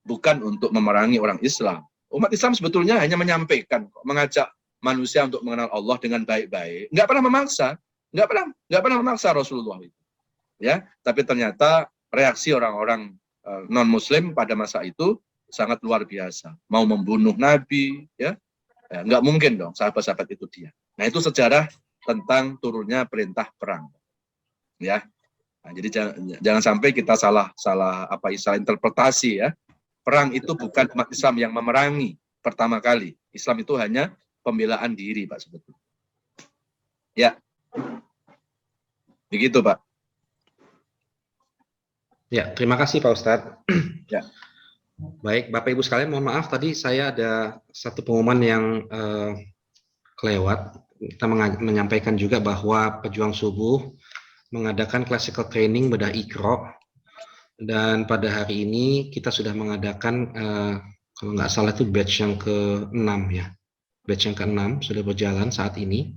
bukan untuk memerangi orang Islam. Umat Islam sebetulnya hanya menyampaikan, mengajak manusia untuk mengenal Allah dengan baik-baik. Nggak pernah memaksa, nggak pernah memaksa Rasulullah itu. Ya, tapi ternyata reaksi orang-orang non-Muslim pada masa itu sangat luar biasa. Mau membunuh Nabi, ya nggak mungkin dong sahabat-sahabat itu dia. Nah itu sejarah tentang turunnya perintah perang. Ya, nah, jadi jangan sampai kita salah interpretasi ya. Perang itu bukan umat Islam yang memerangi pertama kali. Islam itu hanya pembelaan diri, Pak, sebetulnya. Ya. Begitu, Pak. Ya, terima kasih Pak Ustadz. Ya. Baik, Bapak Ibu sekalian, mohon maaf tadi saya ada satu pengumuman yang kelewat. Kita menyampaikan juga bahwa Pejuang Subuh mengadakan classical training bedah Iqra, dan pada hari ini kita sudah mengadakan kalau nggak salah itu batch yang ke-6 ya. Batch yang ke-6 sudah berjalan saat ini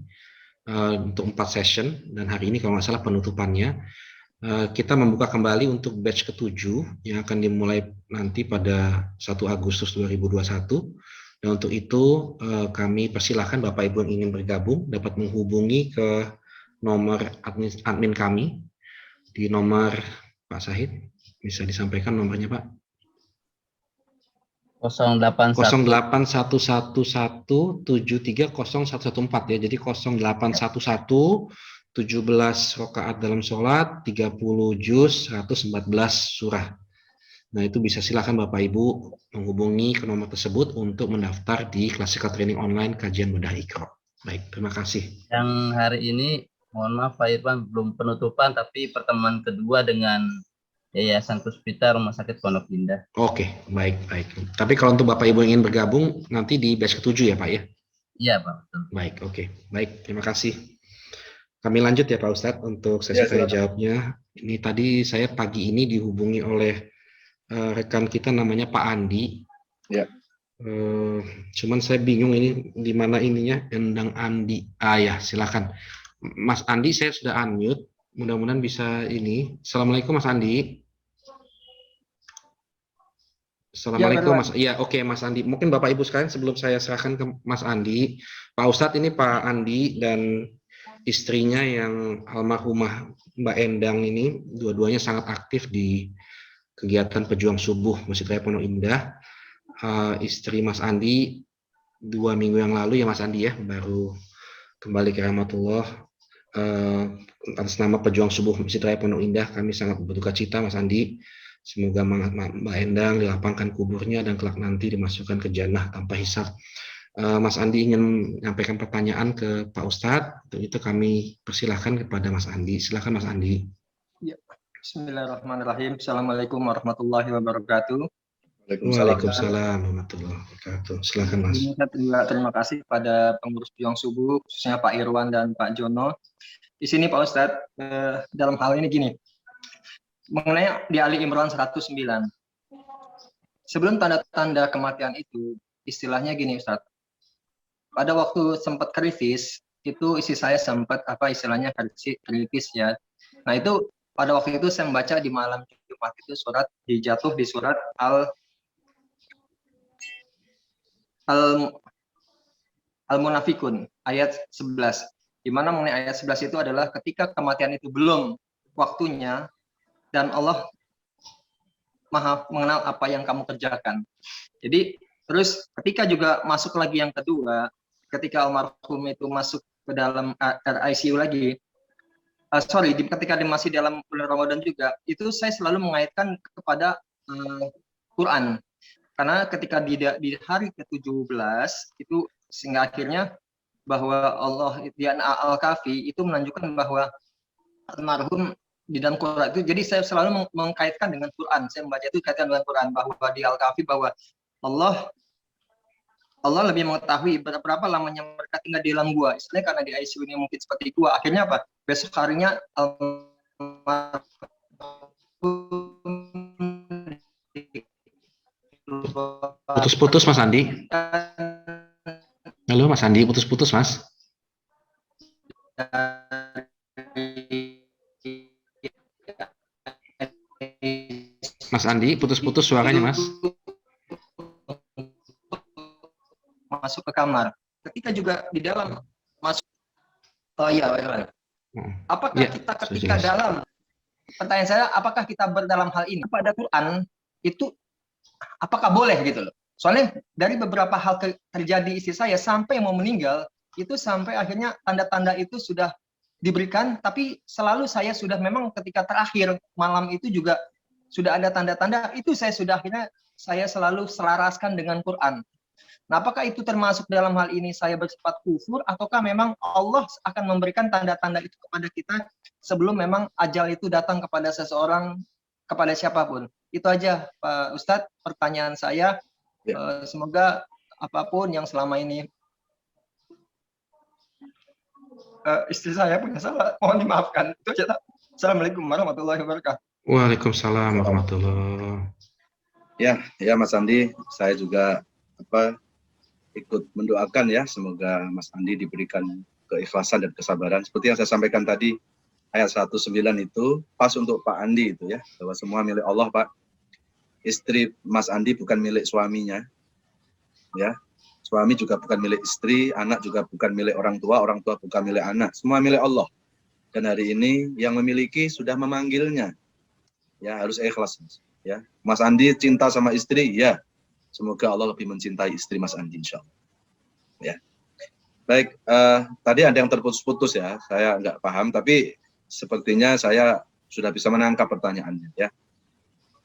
untuk 4 session, dan hari ini kalau nggak salah penutupannya. Kita membuka kembali untuk batch ke-7 yang akan dimulai nanti pada 1 Agustus 2021. Dan untuk itu kami persilahkan Bapak Ibu yang ingin bergabung dapat menghubungi ke nomor admin kami di nomor Pak Sahid. Bisa disampaikan nomornya Pak? 0811730114 ya. Jadi 0811 17 rakaat dalam sholat, 30 juz, 114 surah. Nah itu bisa silakan Bapak Ibu menghubungi ke nomor tersebut untuk mendaftar di Classical Training Online Kajian Bedah Iqra. Baik, terima kasih. Yang hari ini, mohon maaf Pak Irfan, belum penutupan, tapi pertemuan kedua dengan Yayasan Puspita Rumah Sakit Pondok Indah. Oke, baik. Tapi kalau untuk Bapak Ibu yang ingin bergabung, nanti di batch ke-7 ya Pak ya? Iya Pak, betul. Baik, oke. Baik, terima kasih. Kami lanjut ya Pak Ustadz untuk sesi tanya jawabnya. Ini tadi saya pagi ini dihubungi oleh rekan kita namanya Pak Andi. Ya. Cuman saya bingung ini di mana ininya, Endang Andi. Ya, silakan. Mas Andi saya sudah unmute. Mudah-mudahan bisa ini. Assalamualaikum Mas Andi. Assalamualaikum Mas. Iya, oke Mas Andi. Mungkin Bapak Ibu sekalian sebelum saya serahkan ke Mas Andi, Pak Ustadz ini Pak Andi dan istrinya yang almarhumah Mbak Endang ini dua-duanya sangat aktif di kegiatan Pejuang Subuh Masjid Raya Pondok Indah. Istri Mas Andi 2 minggu yang lalu ya Mas Andi ya baru kembali ke rahmatullah. Atas nama Pejuang Subuh Masjid Raya Pondok Indah kami sangat berduka cita Mas Andi. Semoga Mbak Endang dilapangkan kuburnya dan kelak nanti dimasukkan ke jannah tanpa hisab. Mas Andi ingin menyampaikan pertanyaan ke Pak Ustadz, untuk itu kami persilahkan kepada Mas Andi. Silakan Mas Andi. Ya. Bismillahirrahmanirrahim. Assalamualaikum warahmatullahi wabarakatuh. Waalaikumsalam warahmatullahi wabarakatuh. Silakan Mas. Terima kasih pada pengurus Pejuang Subuh, khususnya Pak Irwan dan Pak Jono. Di sini Pak Ustadz, dalam hal ini gini, mengenai di Ali Imran 109. Sebelum tanda-tanda kematian itu, istilahnya gini Ustadz. Pada waktu sempat kritis, itu isi saya sempat istilahnya kritis ya. Nah itu pada waktu itu saya membaca di malam Jumat itu dijatuh di surat Al-Munafikun ayat 11. Di mana mengenai ayat 11 itu adalah ketika kematian itu belum waktunya dan Allah Maha mengenal apa yang kamu kerjakan. Jadi terus ketika juga masuk lagi yang kedua, ketika almarhum itu masuk ke dalam ICU lagi, ketika dia masih dalam bulan Ramadan juga, itu saya selalu mengaitkan kepada Quran. Karena ketika di hari ke-17 itu sehingga akhirnya bahwa Allah di Al-Kahfi itu menunjukkan bahwa almarhum di dalam Quran itu, jadi saya selalu mengkaitkan dengan Quran. Saya membaca itu kaitan dengan Quran, bahwa di Al-Kahfi bahwa Allah lebih mengetahui berapa lamanya mereka tinggal di dalam gua. Istilahnya karena di ICU ini mungkin seperti gua. Akhirnya apa? Besok harinya Putus-putus Mas Andi. Halo Mas Andi, putus-putus Mas. Mas Andi, putus-putus suaranya Mas. masuk ke kamar. Ketika juga di dalam masuk, apakah Ya, kita ketika jelas. dalam, pertanyaan saya, apakah kita dalam hal ini pada Quran itu apakah boleh gitu loh? Soalnya dari beberapa hal terjadi istri saya sampai mau meninggal itu, sampai akhirnya tanda-tanda itu sudah diberikan, tapi selalu saya sudah memang ketika terakhir malam itu juga sudah ada tanda-tanda itu, saya sudah akhirnya saya selalu selaraskan dengan Quran. Nah, apakah itu termasuk dalam hal ini saya bersifat kufur, ataukah memang Allah akan memberikan tanda-tanda itu kepada kita sebelum memang ajal itu datang kepada seseorang, kepada siapapun? Itu aja Pak Ustadz pertanyaan saya. Semoga apapun yang selama ini istri saya punya salah, mohon dimaafkan. Itu aja. Assalamualaikum warahmatullahi wabarakatuh. Waalaikumsalam warahmatullahi. Ya Mas Andi, saya juga ikut mendoakan ya, semoga Mas Andi diberikan keikhlasan dan kesabaran. Seperti yang saya sampaikan tadi, ayat 19 itu pas untuk Pak Andi itu ya, bahwa semua milik Allah Pak. Istri Mas Andi bukan milik suaminya, ya. Suami juga bukan milik istri, anak juga bukan milik orang tua bukan milik anak. Semua milik Allah. Dan hari ini yang memiliki sudah memanggilnya, ya harus ikhlas, ya. Mas Andi cinta sama istri, ya. Semoga Allah lebih mencintai istri Mas Andi, insya Allah. Ya. Baik, tadi ada yang terputus-putus ya, saya nggak paham, tapi sepertinya saya sudah bisa menangkap pertanyaannya ya.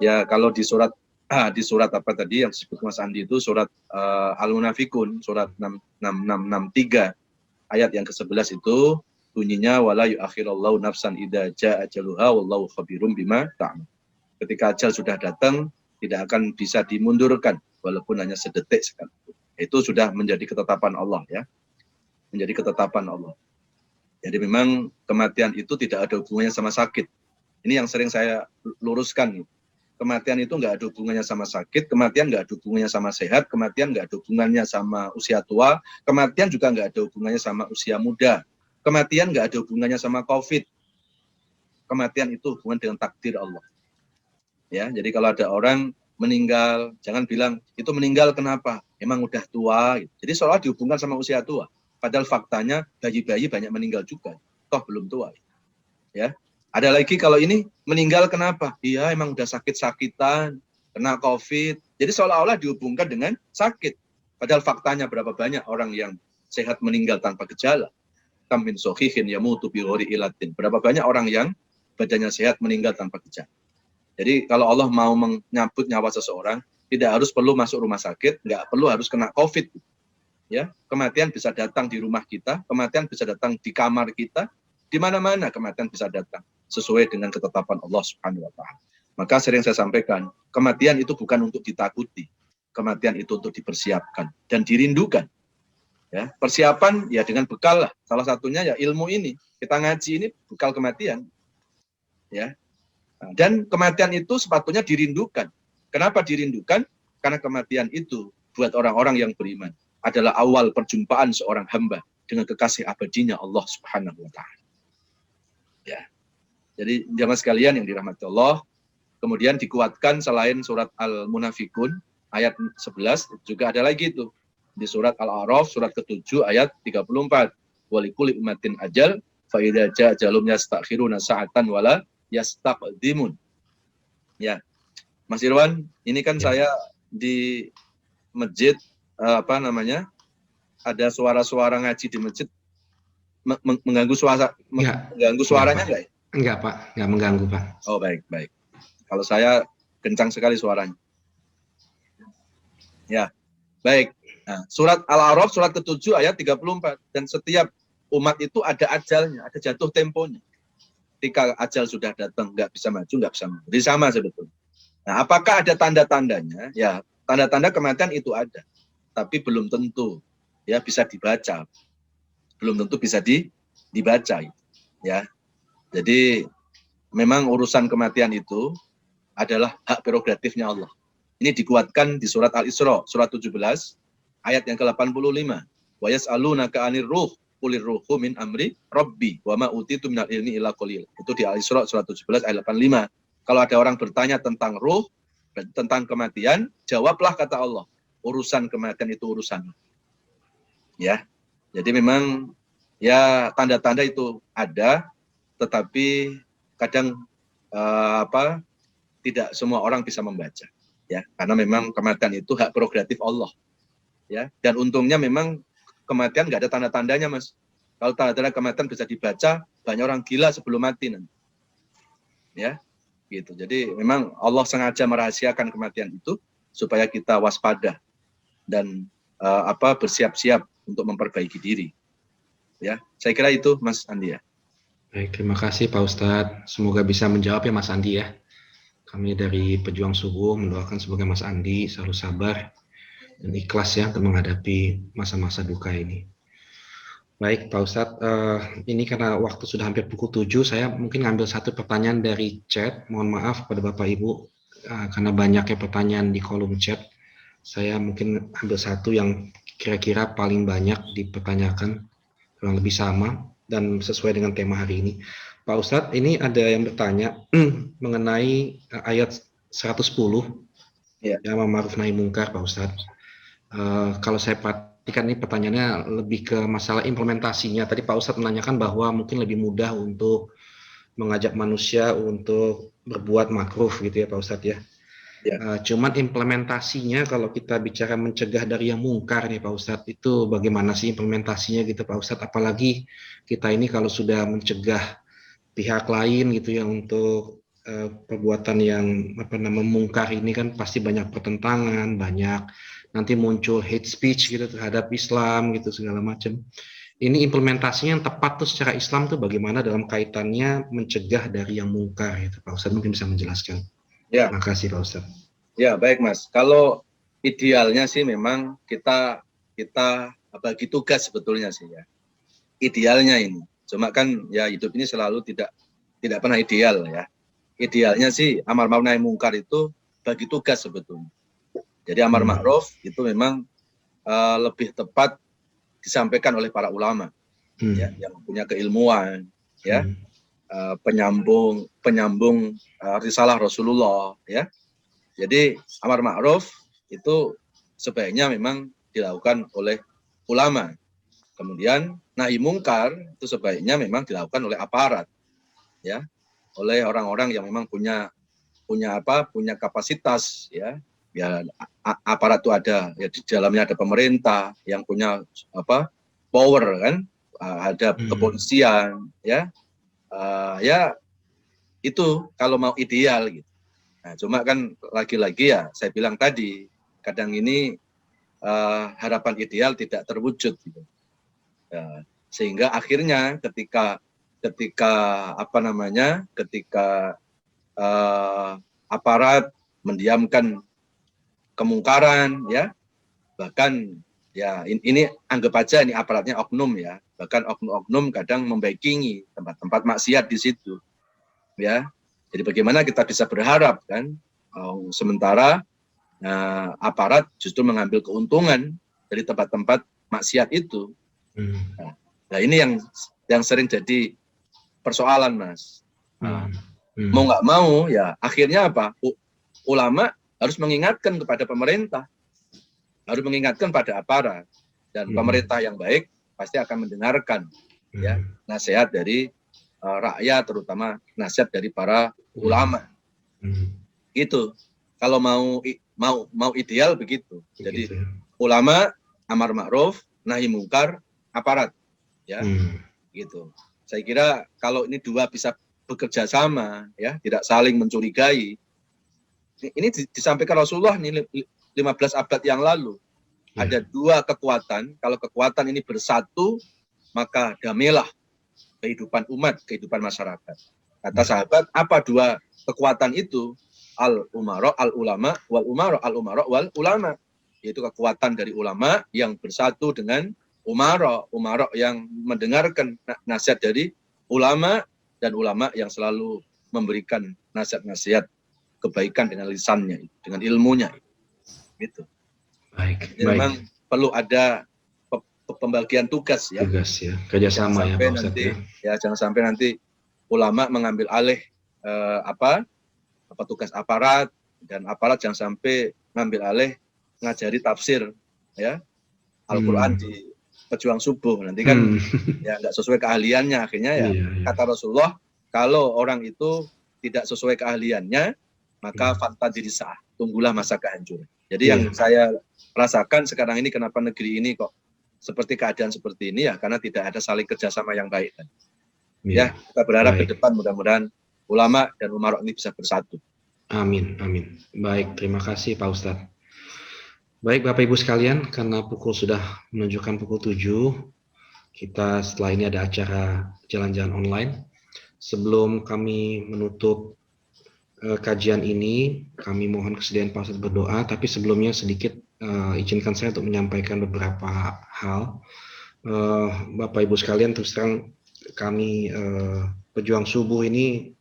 Ya, kalau di surat apa tadi yang disebut Mas Andi itu surat Al-Munafikun, surat 6663 ayat yang ke-11 itu bunyinya wala yu'akhirallahu nafsan idza jaa ajaluha wallahu khabirum bima ta'mal. Ketika ajal sudah datang, tidak akan bisa dimundurkan walaupun hanya sedetik sekali. Itu sudah menjadi ketetapan Allah ya. Menjadi ketetapan Allah. Jadi memang kematian itu tidak ada hubungannya sama sakit. Ini yang sering saya luruskan. Kematian itu nggak ada hubungannya sama sakit, kematian nggak ada hubungannya sama sehat, kematian nggak ada hubungannya sama usia tua, kematian juga nggak ada hubungannya sama usia muda, kematian nggak ada hubungannya sama COVID. Kematian itu hubungan dengan takdir Allah. Ya, jadi kalau ada orang meninggal, jangan bilang itu meninggal kenapa? Emang udah tua. Gitu. Jadi seolah dihubungkan sama usia tua. Padahal faktanya bayi-bayi banyak meninggal juga, toh belum tua. Ya, ada lagi kalau ini meninggal kenapa? Iya, emang udah sakit-sakitan, kena COVID. Jadi seolah-olah dihubungkan dengan sakit. Padahal faktanya berapa banyak orang yang sehat meninggal tanpa gejala. Kam min sohihin yamutu bi ghairi ilatin. Berapa banyak orang yang badannya sehat meninggal tanpa gejala. Jadi kalau Allah mau menyambut nyawa seseorang, tidak harus perlu masuk rumah sakit, nggak perlu harus kena COVID. Ya, kematian bisa datang di rumah kita, kematian bisa datang di kamar kita, di mana-mana kematian bisa datang sesuai dengan ketetapan Allah Subhanahu wa taala. Maka sering saya sampaikan, kematian itu bukan untuk ditakuti. Kematian itu untuk dipersiapkan dan dirindukan. Ya, persiapan ya dengan bekal lah. Salah satunya ya ilmu ini. Kita ngaji ini bekal kematian. Ya. Dan kematian itu sepatutnya dirindukan. Kenapa dirindukan? Karena kematian itu buat orang-orang yang beriman adalah awal perjumpaan seorang hamba dengan kekasih abadinya Allah Subhanahu wa taala. Ya. Jadi jamaah sekalian yang dirahmati Allah, kemudian dikuatkan selain surat Al-Munafikun ayat 11 juga ada lagi itu di surat Al-A'raf surat ke-7 ayat 34. Walikuli ummatin ajal fa idza jaa ajalum yastakhiruna sa'atan wala yastaqdimun. Ya. Mas Irwan, ini kan saya di masjid ada suara-suara ngaji di masjid mengganggu mengganggu suaranya enggak? Enggak, Pak. Enggak mengganggu, Pak. Oh, baik. Kalau saya kencang sekali suaranya. Ya. Baik. Nah, surat Al-A'raf surat ke-7 ayat 34, dan setiap umat itu ada ajalnya, ada jatuh temponya. Ketika ajal sudah datang, nggak bisa maju, nggak bisa mundur. Jadi sama sebetulnya. Nah, apakah ada tanda-tandanya? Ya, tanda-tanda kematian itu ada, tapi belum tentu ya bisa dibaca. Belum tentu bisa dibaca, ya. Jadi memang urusan kematian itu adalah hak prerogatifnya Allah. Ini dikuatkan di surat Al-Isra, surat 17, ayat yang ke-85. Wa yas'alunaka 'anir ruh, qulir ruhu min amri rabbi wa ma utitu minal ilmi illa qalil. Itu di Al-Isra surat 17 ayat 85. Kalau ada orang bertanya tentang ruh, tentang kematian, jawablah kata Allah, urusan kematian itu urusan. Ya. Jadi memang ya tanda-tanda itu ada, tetapi kadang tidak semua orang bisa membaca, ya, karena memang kematian itu hak prerogatif Allah, ya. Dan untungnya memang kematian nggak ada tanda-tandanya, Mas. Kalau tanda-tanda kematian bisa dibaca, banyak orang gila sebelum mati nanti, ya, gitu. Jadi memang Allah sengaja merahasiakan kematian itu supaya kita waspada dan bersiap-siap untuk memperbaiki diri. Ya, saya kira itu, Mas Andi, ya. Baik, terima kasih Pak Ustadz. Semoga bisa menjawab ya Mas Andi ya. Kami dari Pejuang Subuh mendoakan semoga Mas Andi selalu sabar dan ikhlas ya untuk menghadapi masa-masa duka ini. Baik Pak Ustadz, ini karena waktu sudah hampir pukul 7, saya mungkin ngambil satu pertanyaan dari chat. Mohon maaf pada Bapak Ibu, karena banyaknya pertanyaan di kolom chat. Saya mungkin ambil satu yang kira-kira paling banyak dipertanyakan, kurang lebih sama dan sesuai dengan tema hari ini. Pak Ustadz, ini ada yang bertanya mengenai ayat 110 ya, Amar Ma'ruf Nahi Mungkar, Pak Ustadz. Kalau saya perhatikan ini pertanyaannya lebih ke masalah implementasinya. Tadi Pak Ustadz menanyakan bahwa mungkin lebih mudah untuk mengajak manusia untuk berbuat makruf gitu ya Pak Ustadz ya. Cuman implementasinya kalau kita bicara mencegah dari yang mungkar nih Pak Ustadz, itu bagaimana sih implementasinya gitu Pak Ustadz, apalagi kita ini kalau sudah mencegah pihak lain gitu ya untuk perbuatan yang mungkar ini kan pasti banyak pertentangan, banyak nanti muncul hate speech gitu terhadap Islam gitu segala macam. Ini implementasinya yang tepat tuh secara Islam tuh bagaimana dalam kaitannya mencegah dari yang mungkar gitu Pak Ustadz, mungkin bisa menjelaskan. Ya. Terima kasih Pak Ustadz. Ya baik Mas, kalau idealnya sih memang kita bagi tugas sebetulnya sih ya. Idealnya ini, cuma kan ya hidup ini selalu tidak pernah ideal ya. Idealnya sih amar ma'ruf nahi mungkar itu bagi tugas sebetulnya. Jadi amar ma'ruf itu memang lebih tepat disampaikan oleh para ulama ya, yang punya keilmuan ya. Penyambung risalah Rasulullah ya. Jadi amar ma'ruf itu sebaiknya memang dilakukan oleh ulama. Kemudian nahi mungkar itu sebaiknya memang dilakukan oleh aparat ya, oleh orang-orang yang memang punya kapasitas ya. Ya aparat itu ada ya, di dalamnya ada pemerintah yang punya power kan, ada kepolisian ya. Ya itu kalau mau ideal gitu. Nah, cuma kan lagi-lagi ya saya bilang tadi, kadang ini harapan ideal tidak terwujud gitu. Sehingga akhirnya ketika aparat mendiamkan kemungkaran ya, bahkan ya ini anggap aja ini aparatnya oknum ya, bahkan oknum-oknum kadang membackingi tempat-tempat maksiat di situ ya. Jadi bagaimana kita bisa berharap kan sementara aparat justru mengambil keuntungan dari tempat-tempat maksiat itu. Nah ini yang sering jadi persoalan Mas. Mau nggak mau ya akhirnya apa? Ulama harus mengingatkan kepada pemerintah, harus mengingatkan pada aparat, dan pemerintah yang baik pasti akan mendengarkan ya nasihat dari rakyat, terutama nasihat dari para ulama. Itu kalau mau ideal begitu. Jadi ulama amar ma'ruf nahi mungkar, aparat ya. Gitu. Saya kira kalau ini dua bisa bekerja sama ya, tidak saling mencurigai. Ini disampaikan Rasulullah nih 15 abad yang lalu. Ada dua kekuatan. Kalau kekuatan ini bersatu, maka damailah kehidupan umat, kehidupan masyarakat. Kata sahabat, apa dua kekuatan itu? Al-umara, al-ulama, wal-umara, al-umara, wal-ulama. Yaitu kekuatan dari ulama yang bersatu dengan umara. Umara yang mendengarkan nasihat dari ulama, dan ulama yang selalu memberikan nasihat-nasihat kebaikan dengan lisannya, dengan ilmunya. Gitu. Baik. Jadi memang perlu ada pembagian tugas ya. Tugas ya, kerjasama ya Pak Ustadz nanti, ya. Jangan sampai nanti ulama mengambil alih apa tugas aparat, dan aparat jangan sampai ngambil alih ngajari tafsir ya Al-Quran di pejuang subuh, nanti kan ya nggak sesuai keahliannya, akhirnya ya kata Rasulullah, kalau orang itu tidak sesuai keahliannya, maka fantadirisa, tunggulah masa kehancuran. Jadi yang saya rasakan sekarang ini, kenapa negeri ini kok seperti keadaan seperti ini, ya karena tidak ada saling kerjasama yang baik. Ya, kita berharap ke depan mudah-mudahan ulama dan umara ini bisa bersatu. Amin, amin. Baik, terima kasih Pak Ustadz. Baik Bapak Ibu sekalian, karena sudah menunjukkan pukul 7, kita setelah ini ada acara jalan-jalan online. Sebelum kami menutup kajian ini, kami mohon kesediaan Pak Ustadz berdoa, tapi sebelumnya sedikit izinkan saya untuk menyampaikan beberapa hal. Bapak Ibu sekalian, terus terang kami pejuang subuh ini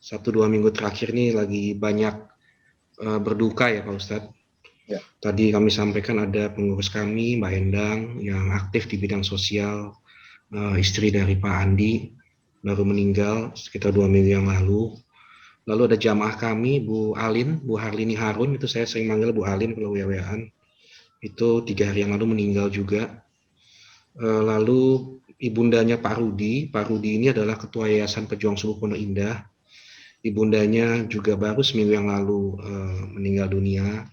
1-2 minggu terakhir ini lagi banyak berduka ya Pak Ustadz. Ya. Tadi kami sampaikan ada pengurus kami, Mbak Endang, yang aktif di bidang sosial, istri dari Pak Andi, baru meninggal sekitar 2 minggu yang lalu. Lalu ada jamaah kami, Bu Alin, Bu Harlini Harun, itu saya sering manggil Bu Alin kalau WA-an. Itu 3 hari yang lalu meninggal juga. Lalu ibundanya Pak Rudi ini adalah Ketua Yayasan Pejuang Subuh Pondok Indah. Ibundanya juga baru seminggu yang lalu meninggal dunia.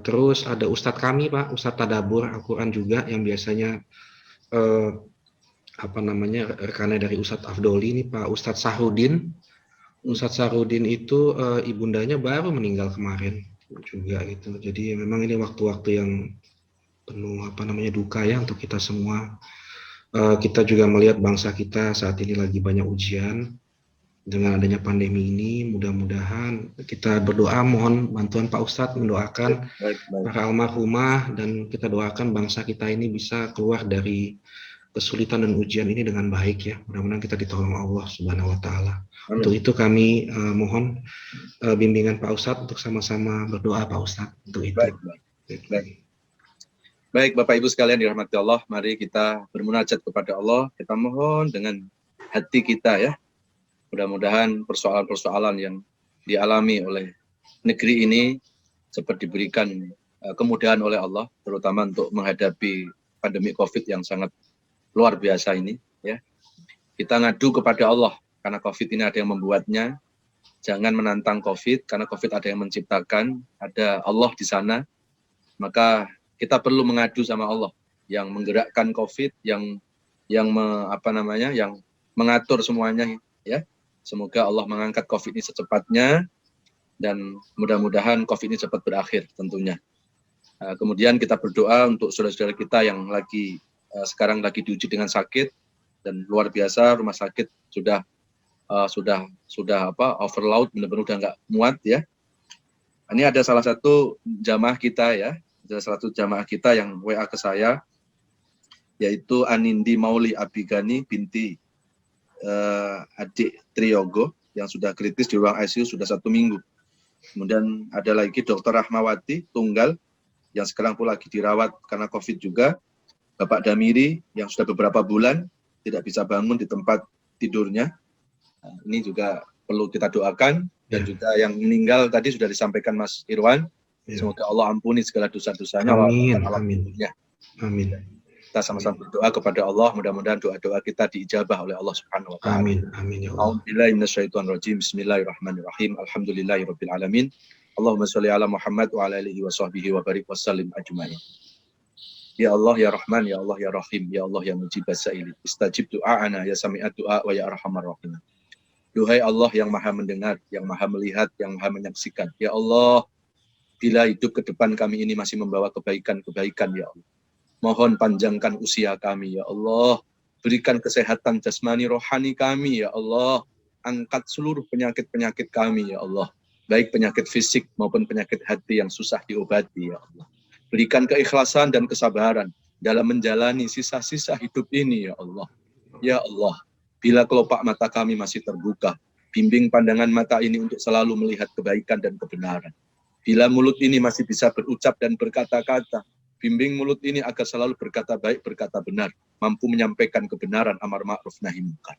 Terus ada Ustadz kami Pak, Ustadz Tadabur Al-Quran juga, yang biasanya rekannya dari Ustadz Afdoli ini, Pak Ustadz Sahrudin. Ustadz Sahrudin itu ibundanya baru meninggal kemarin juga gitu. Jadi memang ini waktu-waktu yang penuh duka ya untuk kita semua. Kita juga melihat bangsa kita saat ini lagi banyak ujian. Dengan adanya pandemi ini, mudah-mudahan kita berdoa, mohon bantuan Pak Ustadz mendoakan para almarhumah, dan kita doakan bangsa kita ini bisa keluar dari kesulitan dan ujian ini dengan baik ya. Mudah-mudahan kita ditolong Allah Subhanahu wa Ta'ala. Untuk itu kami mohon bimbingan Pak Ustadz untuk sama-sama berdoa Pak Ustadz untuk itu. Baik Bapak Ibu sekalian dirahmati Allah, mari kita bermunajat kepada Allah, kita mohon dengan hati kita ya. Mudah-mudahan persoalan-persoalan yang dialami oleh negeri ini cepat diberikan kemudahan oleh Allah, terutama untuk menghadapi pandemi COVID yang sangat luar biasa ini. Ya, kita ngadu kepada Allah karena COVID ini ada yang membuatnya. Jangan menantang COVID karena COVID ada yang menciptakan, ada Allah di sana. Maka kita perlu mengadu sama Allah yang menggerakkan COVID, yang mengatur semuanya. Ya. Semoga Allah mengangkat COVID ini secepatnya, dan mudah-mudahan COVID ini cepat berakhir tentunya. Kemudian kita berdoa untuk saudara-saudara kita yang sekarang lagi diuji dengan sakit, dan luar biasa rumah sakit sudah overload, benar-benar udah nggak muat ya. Ini ada salah satu jamaah kita ya, yang WA ke saya, yaitu Anindi Mauli Abigani binti adik Triyogo yang sudah kritis di ruang ICU sudah 1 minggu. Kemudian ada lagi Dr. Rahmawati Tunggal yang sekarang pun lagi dirawat karena COVID juga. Bapak Damiri yang sudah beberapa bulan tidak bisa bangun di tempat tidurnya. Nah, ini juga perlu kita doakan. Dan juga yang meninggal tadi sudah disampaikan Mas Irwan. Semoga Allah ampuni segala dosa-dosanya. Amin. Amin. Kita sama-sama berdoa kepada Allah, mudah-mudahan doa-doa kita diijabah oleh Allah Subhanahu wa Ta'ala. Amin. Amin ya Allah. A'udzubillahi minasyaitonirrajim. Bismillahirrahmanirrahim. Alhamdulillahirabbil alamin. Allahumma shalli ala Muhammad wa ala alihi wa sahbihi wa barik wasallim ajmain. Ya Allah ya Rahman, ya Allah ya Rahim, ya Allah ya Mujibas Sa'ilin. Istajib du'a'ana ya sami'at du'a wa ya arhamar rahim. Duhai Allah yang Maha mendengar, yang Maha melihat, yang Maha menyaksikan. Ya Allah, Bila hidup ke depan kami ini masih membawa kebaikan-kebaikan ya Allah. Mohon panjangkan usia kami ya Allah. Berikan kesehatan jasmani rohani kami ya Allah. Angkat seluruh penyakit-penyakit kami ya Allah. Baik penyakit fisik maupun penyakit hati yang susah diobati ya Allah. Berikan keikhlasan dan kesabaran dalam menjalani sisa-sisa hidup ini ya Allah. Ya Allah, bila kelopak mata kami masih terbuka, bimbing pandangan mata ini untuk selalu melihat kebaikan dan kebenaran. Bila mulut ini masih bisa berucap dan berkata-kata, bimbing mulut ini agar selalu berkata baik, berkata benar, mampu menyampaikan kebenaran, amar ma'ruf nahi munkar.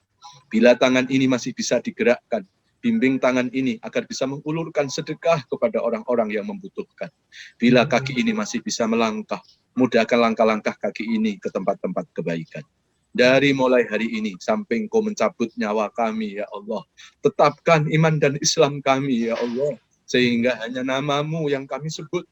Bila tangan ini masih bisa digerakkan, bimbing tangan ini agar bisa mengulurkan sedekah kepada orang-orang yang membutuhkan. Bila kaki ini masih bisa melangkah, mudahkan langkah-langkah kaki ini ke tempat-tempat kebaikan. Dari mulai hari ini sampai Engkau mencabut nyawa kami ya Allah. Tetapkan iman dan Islam kami ya Allah. Sehingga hanya nama-Mu yang kami sebut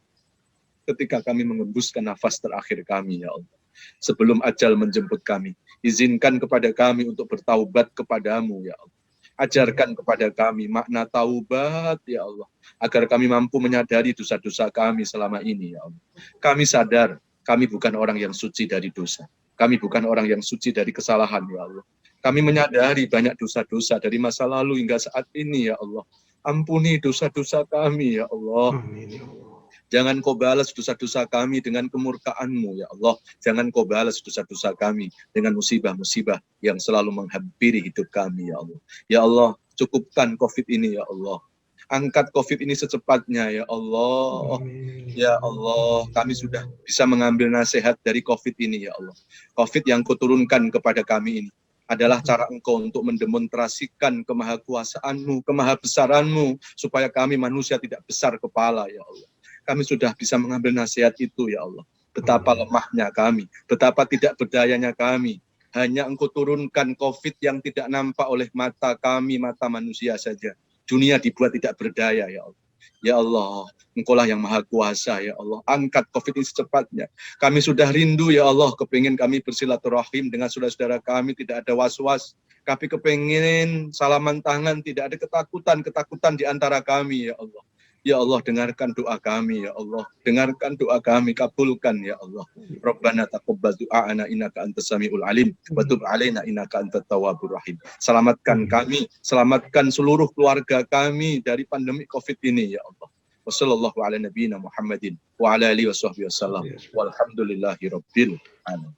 ketika kami mengembuskan nafas terakhir kami ya Allah. Sebelum ajal menjemput kami, izinkan kepada kami untuk bertaubat kepadamu ya Allah. Ajarkan kepada kami makna taubat ya Allah. Agar kami mampu menyadari dosa-dosa kami selama ini ya Allah. Kami sadar kami bukan orang yang suci dari dosa. Kami bukan orang yang suci dari kesalahan ya Allah. Kami menyadari banyak dosa-dosa dari masa lalu hingga saat ini ya Allah. Ampuni dosa-dosa kami ya Allah. Amin ya Allah. Jangan Kau balas dosa-dosa kami dengan kemurkaan-Mu ya Allah. Jangan Kau balas dosa-dosa kami dengan musibah-musibah yang selalu menghampiri hidup kami ya Allah. Ya Allah, cukupkan COVID ini ya Allah. Angkat COVID ini secepatnya ya Allah. Amin. Ya Allah, kami sudah bisa mengambil nasihat dari COVID ini ya Allah. COVID yang Kau turunkan kepada kami ini adalah cara Engkau untuk mendemonstrasikan kemahakuasaan-Mu, kemahabesaran-Mu, supaya kami manusia tidak besar kepala ya Allah. Kami sudah bisa mengambil nasihat itu ya Allah. Betapa lemahnya kami, betapa tidak berdayanya kami. Hanya Engkau turunkan COVID yang tidak nampak oleh mata kami, mata manusia saja. Dunia dibuat tidak berdaya ya Allah. Ya Allah, Engkau-lah yang maha kuasa ya Allah. Angkat COVID ini secepatnya. Kami sudah rindu ya Allah, kepingin kami bersilaturahim dengan saudara-saudara kami, tidak ada was-was. Kami kepingin salaman tangan, tidak ada ketakutan di antara kami ya Allah. Ya Allah, dengarkan doa kami ya Allah. Dengarkan doa kami, kabulkan ya Allah. Rabbana taqabbal du'ana innaka antas samiul alim wa tub 'alaina innaka antat tawwabur rahim. Selamatkan kami, selamatkan seluruh keluarga kami dari pandemi Covid ini ya Allah. Wassallallahu ala nabiyyina Muhammadin wa ala alihi washabbihi wasallam. Walhamdulillahirabbil alamin.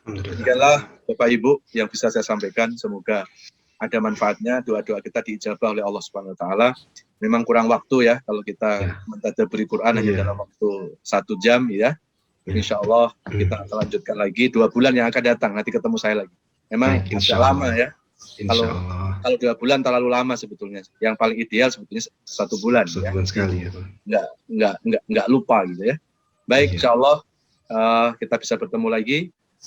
Demikianlah Bapak Ibu yang bisa saya sampaikan, semoga ada manfaatnya, doa-doa kita diijabah oleh Allah Subhanahu wa taala. Memang kurang waktu ya kalau kita mentadabburi Quran hanya dalam waktu 1 jam ya. Insya Allah kita akan lanjutkan lagi 2 bulan yang akan datang, nanti ketemu saya lagi. Memang agak lama ya. Kalau 2 bulan terlalu lama sebetulnya. Yang paling ideal sebetulnya 1 bulan. 1 bulan sekali ya. Nggak lupa gitu ya. Baik, insya Allah kita bisa bertemu lagi.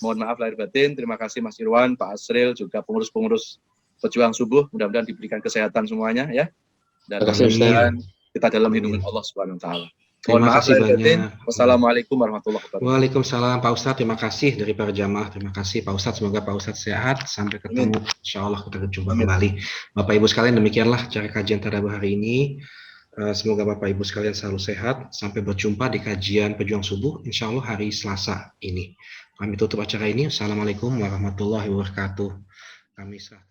Mohon maaf lahir batin. Terima kasih Mas Irwan, Pak Asril, juga pengurus-pengurus Pejuang Subuh. Mudah-mudahan diberikan kesehatan semuanya ya. Dan kita dalam lindungan Allah Subhanahu wa taala. Terima kasih banyak. Wassalamualaikum warahmatullahi wabarakatuh. Waalaikumsalam Pak Ustadz, terima kasih dari para jamaah. Terima kasih Pak Ustadz, semoga Pak Ustadz sehat. Sampai ketemu, insya Allah kita jumpa kembali. Bapak Ibu sekalian, demikianlah cara kajian tadabbur hari ini. Semoga Bapak Ibu sekalian selalu sehat. Sampai berjumpa di kajian Pejuang Subuh, insya Allah hari Selasa ini. Kami tutup acara ini. Assalamualaikum warahmatullahi wabarakatuh. Kami serahkan.